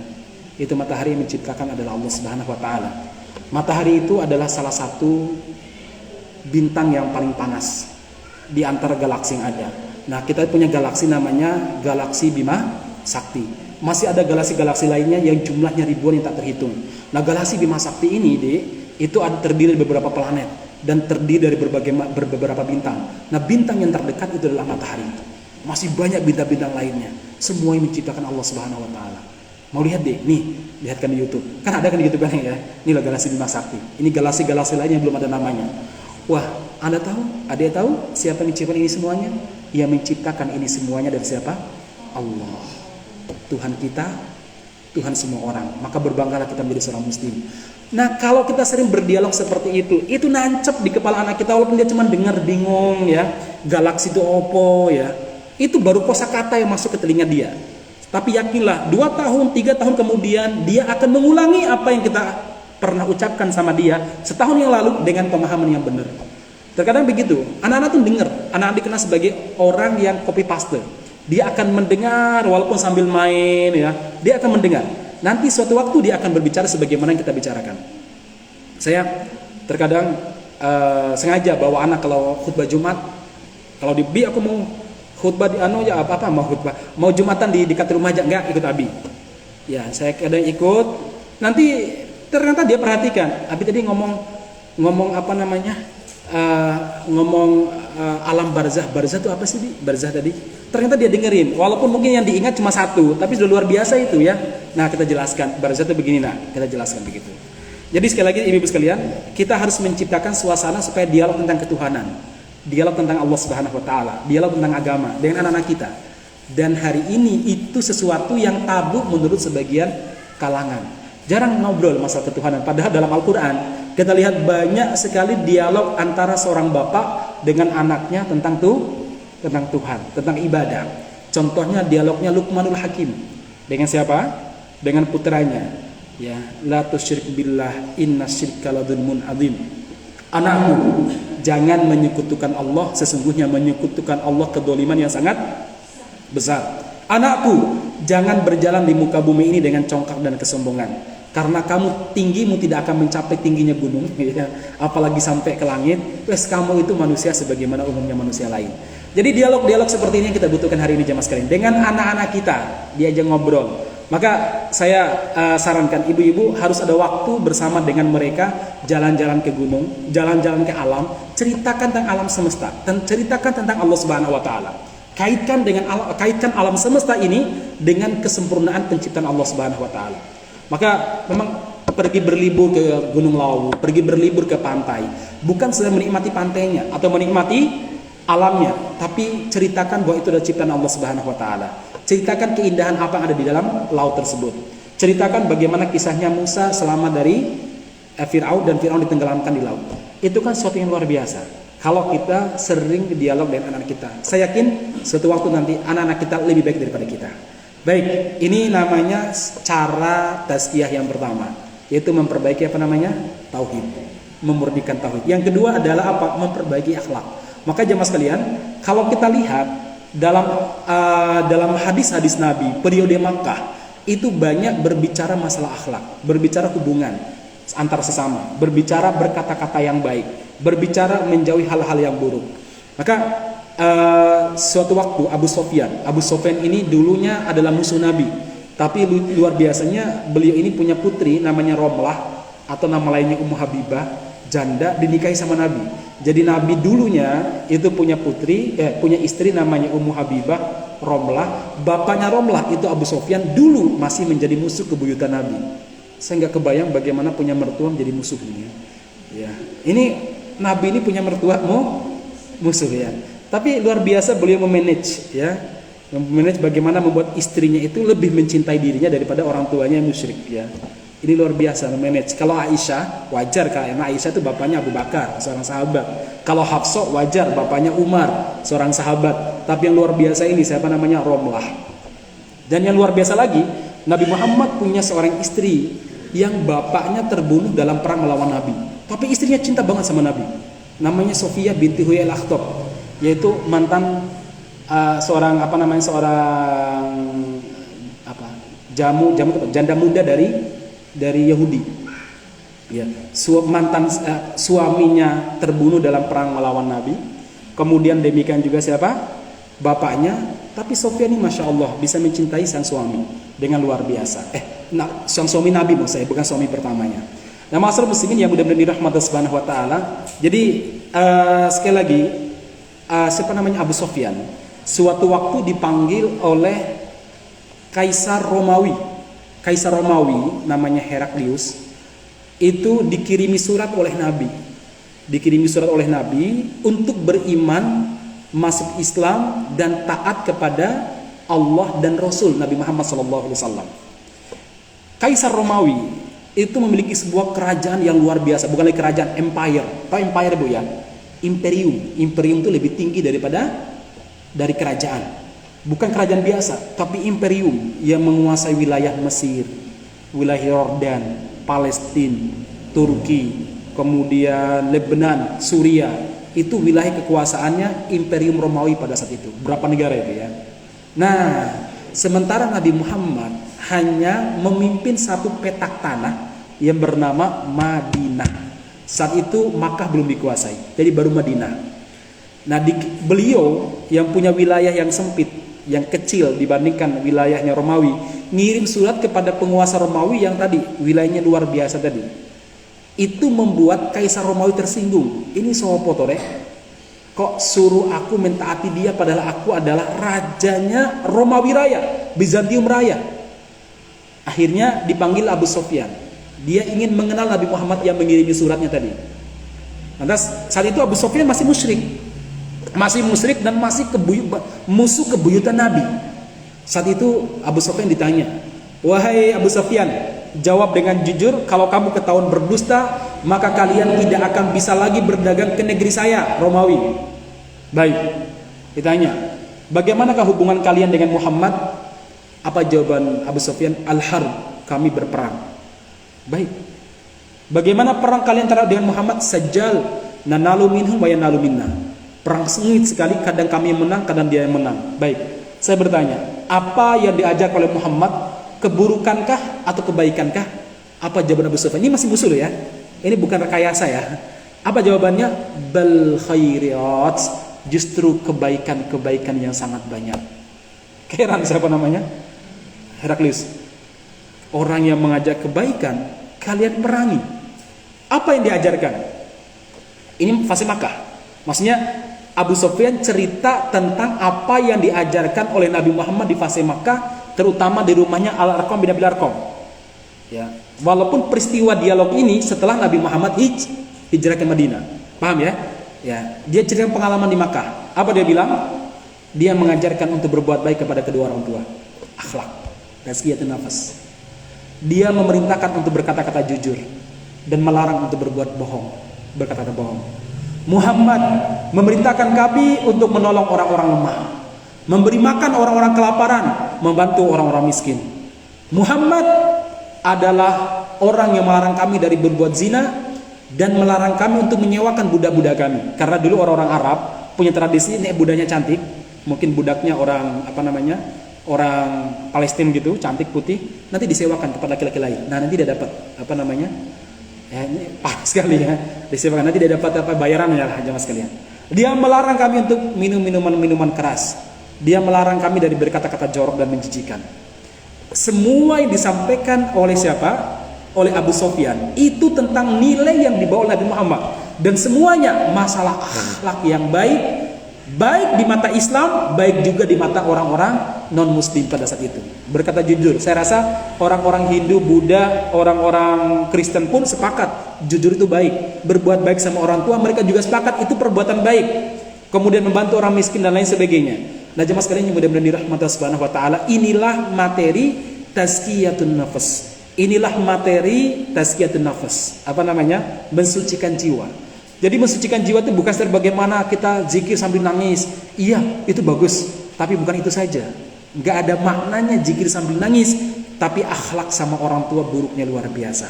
Itu matahari yang menciptakan adalah Allah Subhanahu Wa Taala. Matahari itu adalah salah satu bintang yang paling panas di antara galaksi yang ada. Nah, kita punya galaksi namanya galaksi Bima Sakti. Masih ada galaksi-galaksi lainnya yang jumlahnya ribuan yang tak terhitung. Nah, galaksi Bima Sakti ini, itu terdiri dari beberapa planet dan terdiri dari beberapa bintang. Nah, bintang yang terdekat itu adalah matahari. Masih banyak bintang-bintang lainnya. Semua yang menciptakan Allah Subhanahu Wa Taala. Mau lihat deh, nih, lihatkan di YouTube. Kan ada kan di YouTube kan ya. Inilah galaksi Bima Sakti. Ini galaksi-galaksi lainnya yang belum ada namanya. Wah, Anda tahu? Ada tahu siapa yang menciptakan ini semuanya? Yang menciptakan ini semuanya dari siapa? Allah. Tuhan kita, Tuhan semua orang. Maka berbanggalah kita menjadi seorang muslim. Nah, kalau kita sering berdialog seperti itu nancep di kepala anak kita walaupun dia cuma dengar bingung ya. Galaksi itu opo ya. Itu baru kosakata yang masuk ke telinga dia. Tapi yakinlah 2 tahun, 3 tahun kemudian dia akan mengulangi apa yang kita pernah ucapkan sama dia setahun yang lalu dengan pemahaman yang benar. Terkadang begitu. Anak-anak tuh dengar. Anak-anak dikenal sebagai orang yang copy paste. Dia akan mendengar walaupun sambil main ya. Dia akan mendengar. Nanti suatu waktu dia akan berbicara sebagaimana yang kita bicarakan. Saya terkadang sengaja bawa anak kalau khutbah Jumat. Kalau di Bi aku mau khutbah di ya apa mau khutbah. Mau Jumatan di dekat rumah aja enggak ikut Abi. Ya, saya kadang ikut. Nanti ternyata dia perhatikan. Abi tadi ngomong apa namanya? Alam barzah. Barzah itu apa sih, Bi? Barzah tadi. Ternyata dia dengerin, walaupun mungkin yang diingat cuma satu, tapi sudah luar biasa itu ya. Nah, kita jelaskan, barzah itu begini, nah, kita jelaskan begitu. Jadi sekali lagi ibu-ibu sekalian, kita harus menciptakan suasana supaya dialog tentang ketuhanan, dialog tentang Allah Subhanahu Wa Taala, dialog tentang agama dengan anak-anak kita. Dan hari ini itu sesuatu yang tabu menurut sebagian kalangan. Jarang ngobrol masalah ketuhanan, padahal dalam Al-Quran kita lihat banyak sekali dialog antara seorang bapak dengan anaknya tentang Tuhan, tentang ibadah. Contohnya dialognya Luqmanul Hakim dengan siapa? Dengan putranya. Ya, la tusyrik billah innasyirka ladzulmun adzim. Anakku, jangan menyekutukan Allah, sesungguhnya menyekutukan Allah kedzaliman yang sangat besar. Anakku, jangan berjalan di muka bumi ini dengan congkak dan kesombongan. Karena kamu tinggimu tidak akan mencapai tingginya gunung, ya, apalagi sampai ke langit. Terus kamu itu manusia sebagaimana umumnya manusia lain. Jadi dialog-dialog seperti ini yang kita butuhkan hari ini jamaah sekalian. Dengan anak-anak kita diajak ngobrol. Maka saya sarankan ibu-ibu harus ada waktu bersama dengan mereka, jalan-jalan ke gunung, jalan-jalan ke alam, ceritakan tentang alam semesta, dan ceritakan tentang Allah Subhanahu Wa Taala. Kaitkan alam semesta ini dengan kesempurnaan penciptaan Allah Subhanahu Wa Taala. Maka memang pergi berlibur ke Gunung Lawu, pergi berlibur ke pantai, bukan sedang menikmati pantainya atau menikmati alamnya, tapi ceritakan bahwa itu adalah ciptaan Allah Subhanahu Wa Taala. Ceritakan keindahan apa yang ada di dalam laut tersebut. Ceritakan bagaimana kisahnya Musa selama dari Fir'aun dan Fir'aun ditenggelamkan di laut. Itu kan sesuatu yang luar biasa. Kalau kita sering dialog dengan anak-anak kita, saya yakin suatu waktu nanti anak-anak kita lebih baik daripada kita. Baik, ini namanya cara tazkiyah yang pertama, yaitu memperbaiki apa namanya? Tauhid, memurnikan tauhid. Yang kedua adalah apa? Memperbaiki akhlak. Maka jemaah sekalian, kalau kita lihat dalam hadis-hadis Nabi periode Makkah itu banyak berbicara masalah akhlak, berbicara hubungan antar sesama, berbicara berkata-kata yang baik, berbicara menjauhi hal-hal yang buruk. Maka suatu waktu Abu Sufyan ini dulunya adalah musuh Nabi, tapi luar biasanya beliau ini punya putri namanya Romlah atau nama lainnya Ummu Habibah. janda dinikahi sama Nabi. Jadi Nabi dulunya itu punya punya istri namanya Ummu Habibah Romlah. Bapaknya Romlah itu Abu Sofyan dulu masih menjadi musuh kebuyutan Nabi. Saya nggak kebayang bagaimana punya mertua menjadi musuh ini. Ya, ini Nabi ini punya mertua musuh ya. Tapi luar biasa beliau memanage ya, memanage bagaimana membuat istrinya itu lebih mencintai dirinya daripada orang tuanya yang musyrik ya. Ini luar biasa memanage. Kalau Aisyah wajar karena Aisyah itu bapaknya Abu Bakar, seorang sahabat. Kalau Hafsah wajar bapaknya Umar, seorang sahabat. Tapi yang luar biasa ini siapa namanya? Romlah. Dan yang luar biasa lagi, Nabi Muhammad punya seorang istri yang bapaknya terbunuh dalam perang melawan Nabi. Tapi istrinya cinta banget sama Nabi. Namanya Sofia binti Huyai al-Akhtab, yaitu mantan seorang janda muda dari Yahudi. Ya, mantan suaminya terbunuh dalam perang melawan Nabi. Kemudian demikian juga siapa? Bapaknya. Tapi Sofia ini masya Allah bisa mencintai sang suami dengan luar biasa. Sang suami Nabi maksud saya, bukan suami pertamanya. Nah, masyarakat muslimin yang mudah-mudahan dirahmati Subhanahu wa taala. Jadi sekali lagi siapa namanya Abu Sofyan suatu waktu dipanggil oleh Kaisar Romawi namanya Heraklius, itu dikirimi surat oleh Nabi untuk beriman, masuk Islam dan taat kepada Allah dan Rasul Nabi Muhammad SAW. Kaisar Romawi itu memiliki sebuah kerajaan yang luar biasa, bukan lagi kerajaan, empire. Tahu empire Bu ya? Imperium itu lebih tinggi dari kerajaan. Bukan kerajaan biasa, tapi imperium yang menguasai wilayah Mesir, wilayah Yordan, Palestina, Turki, kemudian Lebanon, Suriah. Itu wilayah kekuasaannya Imperium Romawi pada saat itu. Berapa negara itu ya? Nah, sementara Nabi Muhammad hanya memimpin satu petak tanah yang bernama Madinah. Saat itu Makkah belum dikuasai, jadi baru Madinah. Nah, beliau yang punya wilayah yang sempit, yang kecil dibandingkan wilayahnya Romawi, ngirim surat kepada penguasa Romawi yang tadi wilayahnya luar biasa tadi. Itu membuat Kaisar Romawi tersinggung. Ini sopo tore? Kok suruh aku mentaati dia padahal aku adalah rajanya Romawi Raya, Bizantium Raya. Akhirnya dipanggil Abu Sofyan. Dia ingin mengenal Nabi Muhammad yang mengirimi suratnya tadi. Lantas saat itu Abu Sofyan masih musyrik dan masih musuh kebuyutan Nabi. Saat itu Abu Sofyan ditanya, "Wahai Abu Sofyan, jawab dengan jujur, kalau kamu ketahuan berdusta, maka kalian tidak akan bisa lagi berdagang ke negeri saya, Romawi." Baik, ditanya, "Bagaimanakah hubungan kalian dengan Muhammad?" Apa jawaban Abu Sofyan? "Al-harb, kami berperang." Baik. "Bagaimana perang kalian terhadap dengan Muhammad?" "Sajjal, nanalu minhum wa yanalu minna." Perang sengit sekali, kadang kami yang menang, kadang dia yang menang. Baik, saya bertanya, apa yang diajak oleh Muhammad, keburukankah atau kebaikankah? Apa jawaban Abu Sufyan? Ini masih musuh ya, ini bukan rekayasa ya. Apa jawabannya? Bal khairat, justru kebaikan-kebaikan yang sangat banyak. Heran siapa namanya? Heraklius. Orang yang mengajak kebaikan, kalian perangi. Apa yang diajarkan? Ini fase Makkah. Maksudnya Abu Sofyan cerita tentang apa yang diajarkan oleh Nabi Muhammad di fase Makkah, terutama di rumahnya Al-Arqam bin Abil Arqam. Ya, walaupun peristiwa dialog ini setelah Nabi Muhammad hijrah ke Madinah. Paham ya? Ya, dia cerita pengalaman di Makkah. Apa dia bilang? Dia mengajarkan untuk berbuat baik kepada kedua orang tua. Akhlak, tazkiyatun nafas. Dia memerintahkan untuk berkata-kata jujur dan melarang untuk berbuat bohong, berkata-kata bohong. Muhammad memerintahkan kami untuk menolong orang-orang lemah, memberi makan orang-orang kelaparan, membantu orang-orang miskin. Muhammad adalah orang yang melarang kami dari berbuat zina dan melarang kami untuk menyewakan budak-budak kami. Karena dulu orang-orang Arab punya tradisi, nek budaknya cantik, mungkin budaknya orang orang Palestina gitu, cantik putih, nanti disewakan kepada laki-laki lain. Nah, nanti dia dapat ini parah sekali ya. Disewakan, nanti dia dapat bayaran ya jamaah sekalian. Dia melarang kami untuk minum minuman keras. Dia melarang kami dari berkata-kata jorok dan menjijikan. Semua yang disampaikan oleh siapa? oleh Abu Sofyan itu tentang nilai yang dibawa oleh Nabi Muhammad, dan semuanya masalah akhlak yang baik, baik di mata Islam, baik juga di mata orang-orang non-Muslim pada saat itu. Berkata jujur, saya rasa orang-orang Hindu, Buddha, orang-orang Kristen pun sepakat jujur itu baik. Berbuat baik sama orang tua, mereka juga sepakat itu perbuatan baik. Kemudian membantu orang miskin dan lain sebagainya. Nah, jemaah sekalian yang mudah-mudahan dirahmati Allah Subhanahu wa taala, inilah materi tazkiyatun nafas. Inilah materi tazkiyatun nafas. Apa namanya? Mensucikan jiwa. Jadi mensucikan jiwa itu bukan bagaimana kita zikir sambil nangis. Iya, itu bagus, tapi bukan itu saja. Nggak ada maknanya zikir sambil nangis, tapi akhlak sama orang tua buruknya luar biasa.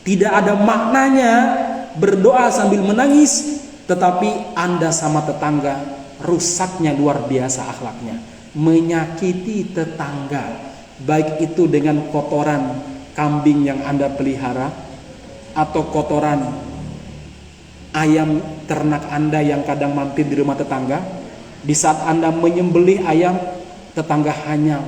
Tidak ada maknanya berdoa sambil menangis, tetapi Anda sama tetangga rusaknya luar biasa akhlaknya. Menyakiti tetangga, baik itu dengan kotoran kambing yang Anda pelihara, atau kotoran ayam ternak Anda yang kadang mampir di rumah tetangga. Di saat Anda menyembelih ayam, tetangga hanya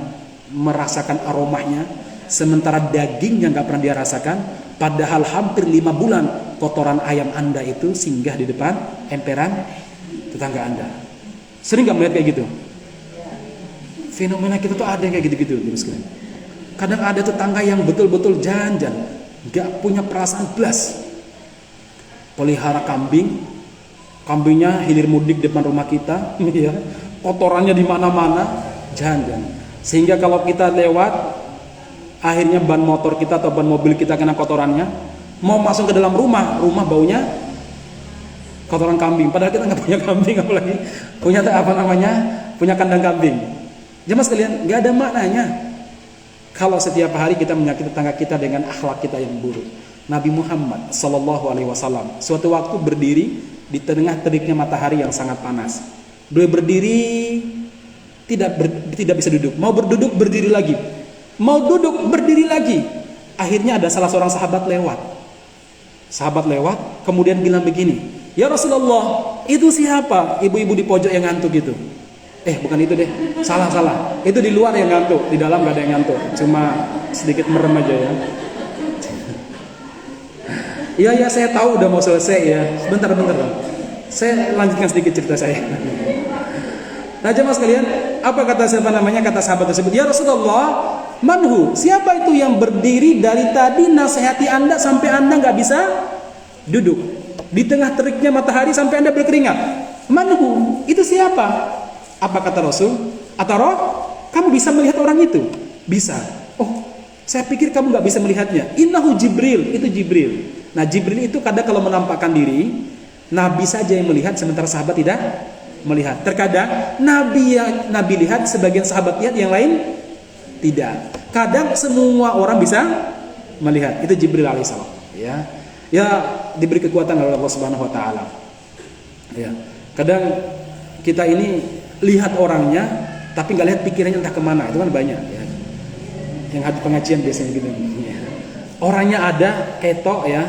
merasakan aromanya, sementara dagingnya nggak pernah dia rasakan. Padahal hampir 5 bulan kotoran ayam Anda itu singgah di depan emperan tetangga Anda. Sering nggak melihat kayak gitu? Fenomena kita tuh ada yang kayak gitu-gitu. Kadang ada tetangga yang betul-betul janjan, nggak punya perasaan belas. Pelihara kambing, kambingnya hilir mudik depan rumah kita, ya, kotorannya di mana-mana, jangan. Sehingga kalau kita lewat, akhirnya ban motor kita atau ban mobil kita kena kotorannya, mau masuk ke dalam rumah, rumah baunya kotoran kambing. Padahal kita nggak punya kambing, apalagi punya punya kandang kambing. Jemaah sekalian, nggak ada maknanya kalau setiap hari kita menyakiti tetangga kita dengan akhlak kita yang buruk. Nabi Muhammad Sallallahu Alaihi Wasallam suatu waktu berdiri di tengah teriknya matahari yang sangat panas. Beliau berdiri tidak bisa duduk. Mau berduduk berdiri lagi. Mau duduk berdiri lagi. Akhirnya ada salah seorang sahabat lewat. Sahabat lewat kemudian bilang begini, "Ya Rasulullah, itu siapa? Ibu-ibu di pojok yang ngantuk itu." Bukan itu deh. Salah. Itu di luar yang ngantuk, di dalam gak ada yang ngantuk. Cuma sedikit merem aja ya. Iya, saya tahu udah mau selesai ya. Bentar. Saya lanjutkan sedikit cerita saya. Nah, jemaah sekalian, apa kata sahabat tersebut? Ya Rasulullah, manhu? Siapa itu yang berdiri dari tadi nasihati Anda sampai Anda nggak bisa duduk di tengah teriknya matahari sampai Anda berkeringat? Manhu? Itu siapa? Apa kata Rasul? Ataro, kamu bisa melihat orang itu? Bisa. Oh, saya pikir kamu nggak bisa melihatnya. Innahu Jibril, itu Jibril. Nah, Jibril itu kadang kalau menampakkan diri, Nabi saja yang melihat, sementara sahabat tidak melihat. Terkadang Nabi lihat, sebagian sahabat lihat, yang lain tidak. Kadang semua orang bisa melihat. Itu Jibril alaihissalam. Ya, diberi kekuatan oleh Allah Subhanahu Wa Taala. Ya, kadang kita ini lihat orangnya, tapi nggak lihat pikirannya entah kemana. Itu kan banyak. Ya. Yang hadis pengajian biasanya gitu. Ya. Orangnya ada, ketok ya.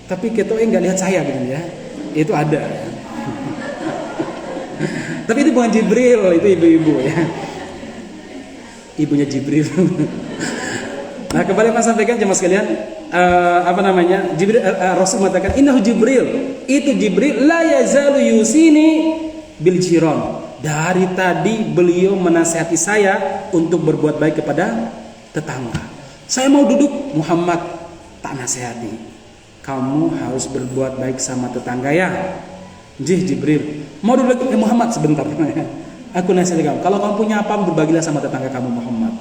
Tapi ketoknya nggak lihat saya gitu ya. Itu ada ya. Tapi itu bukan Jibril, itu ibu-ibu ya. Ibunya Jibril. Nah, kembali Pak sampaikan jemaah sekalian, Jibril, Rasul mengatakan innahu Jibril. Itu Jibril la yazalu yusini bil jiran. Dari tadi beliau menasihati saya untuk berbuat baik kepada tetangga. Saya mau duduk, Muhammad tak nasihati. Kamu harus berbuat baik sama tetangga ya. Jibril. Mau duduk, Muhammad sebentar. Aku nasihati kamu. Kalau kamu punya apa, berbagilah sama tetangga kamu Muhammad.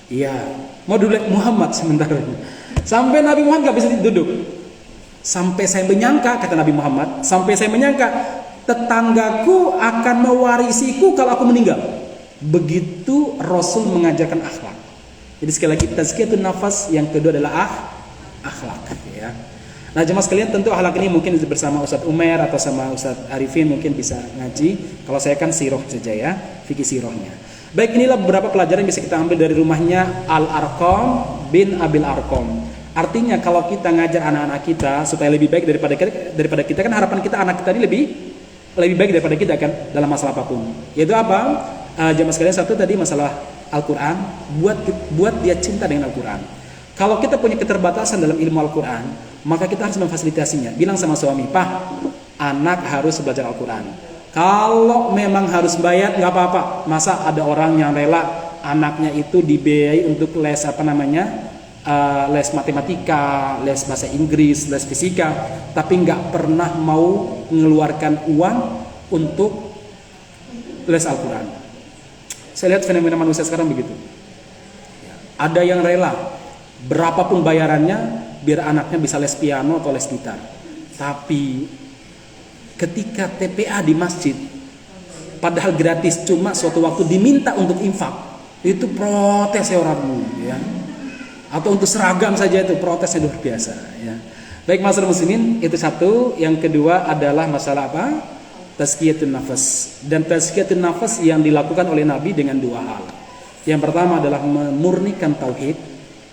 Iya. Mau duduk, Muhammad sebentar. Sampai Nabi Muhammad gak bisa duduk. Sampai saya menyangka, kata Nabi Muhammad, sampai saya menyangka tetanggaku akan mewarisiku kalau aku meninggal. Begitu Rasul mengajarkan akhlak. Jadi sekali lagi tazkiyatun nafas, yang kedua adalah akhlak ya. Nah, jemaah sekalian, tentu akhlak ini mungkin bersama Ustadz Umair atau sama Ustadz Arifin mungkin bisa ngaji. Kalau saya kan sirah saja ya, fikih sirahnya. Baik, inilah beberapa pelajaran yang bisa kita ambil dari rumahnya Al-Arqam bin Abil Arqam. Artinya kalau kita ngajar anak-anak kita supaya lebih baik daripada kita, kan harapan kita anak kita ini lebih baik daripada kita kan dalam masalah apapun. Yaitu apa? Jemaah sekalian, satu tadi masalah Al-Quran, buat dia cinta dengan Al-Quran. Kalau kita punya keterbatasan dalam ilmu Al-Quran, maka kita harus memfasilitasinya. Bilang sama suami, "Pak, anak harus belajar Al-Quran." Kalau memang harus bayar, nggak apa-apa. Masa ada orang yang rela anaknya itu dibiayai untuk les les matematika, les bahasa Inggris, les fisika, tapi nggak pernah mau mengeluarkan uang untuk les Al-Quran. Saya lihat fenomena manusia sekarang begitu. Ada yang rela berapapun bayarannya biar anaknya bisa les piano atau les gitar. Tapi ketika TPA di masjid, padahal gratis, cuma suatu waktu diminta untuk infak, itu protes ya orangmu, ya. Atau untuk seragam saja itu protesnya luar biasa, ya. Baik masyarakat muslimin, itu satu. Yang kedua adalah masalah apa? Tazkiyatun nafas. Dan tazkiyatun nafas yang dilakukan oleh Nabi dengan dua hal. Yang pertama adalah memurnikan tauhid.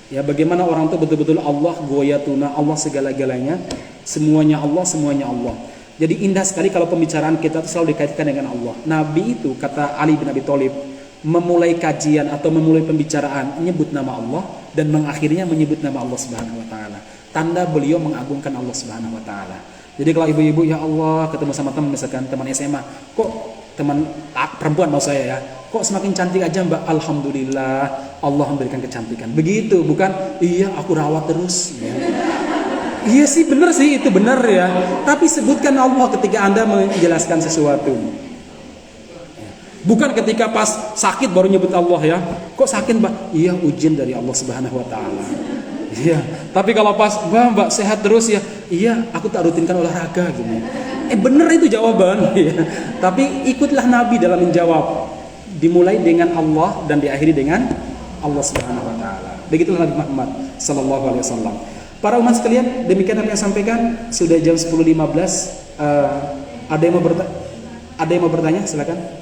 Ya, bagaimana orang itu betul-betul Allah goyatuna, Allah segala-galanya, semuanya Allah, semuanya Allah. Jadi indah sekali kalau pembicaraan kita itu selalu dikaitkan dengan Allah. Nabi itu, kata Ali bin Abi Thalib, memulai kajian atau memulai pembicaraan menyebut nama Allah dan mengakhirinya menyebut nama Allah Subhanahu wa taala. Tanda beliau mengagungkan Allah Subhanahu wa taala. Jadi kalau ibu-ibu, ya Allah, ketemu sama teman, misalkan teman SMA, kok teman perempuan mau saya ya, kok semakin cantik aja Mbak, alhamdulillah Allah memberikan kecantikan. Begitu, bukan iya aku rawat terus ya. Iya sih, benar sih, itu benar ya. Tapi sebutkan Allah ketika Anda menjelaskan sesuatu. Bukan ketika pas sakit baru nyebut Allah ya. Kok sakit Mbak? Iya, ujian dari Allah Subhanahu wa taala. Iya. Tapi kalau pas Mbak sehat terus ya. Iya, aku tak rutinkan olahraga gitu. Bener itu jawaban ya. Tapi ikutlah Nabi dalam menjawab. Dimulai dengan Allah dan diakhiri dengan Allah Subhanahu wa taala. Begitulah Nabi Muhammad sallallahu alaihi wasallam. Para umat sekalian, demikian apa yang sampaikan. Sudah jam 10.15. Ada yang mau bertanya? Silakan.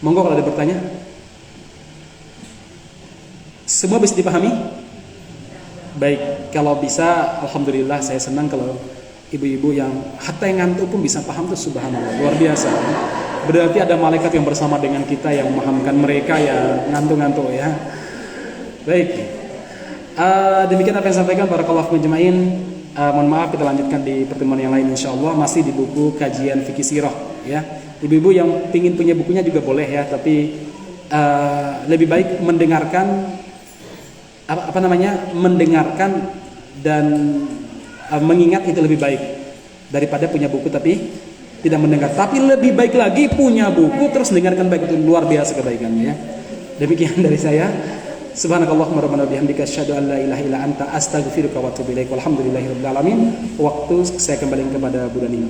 Monggo kalau ada bertanya. Semua bisa dipahami? Baik, kalau bisa alhamdulillah, saya senang kalau ibu-ibu yang hatta yang ngantuk pun bisa paham, tuh subhanallah, luar biasa. Berarti ada malaikat yang bersama dengan kita yang memahamkan mereka yang ngantuk-ngantuk ya. Baik. Demikian apa yang sampaikan barakallahu fikum jemain. Mohon maaf, kita lanjutkan di pertemuan yang lain insyaallah, masih di buku kajian fikih sirah ya. Ibu-ibu yang pingin punya bukunya juga boleh ya, tapi lebih baik mendengarkan mendengarkan dan mengingat itu lebih baik daripada punya buku tapi tidak mendengar. Tapi lebih baik lagi punya buku terus dengarkan, baik, itu luar biasa kebaikannya ya. Demikian dari saya. Subhanakallahumma rabbana bihamdika asyhadu an la ilaha illa anta astaghfiruka wa atubu ilaik. Walhamdulillahirabbil alamin. Waktu saya kembali kepada Bu Dani.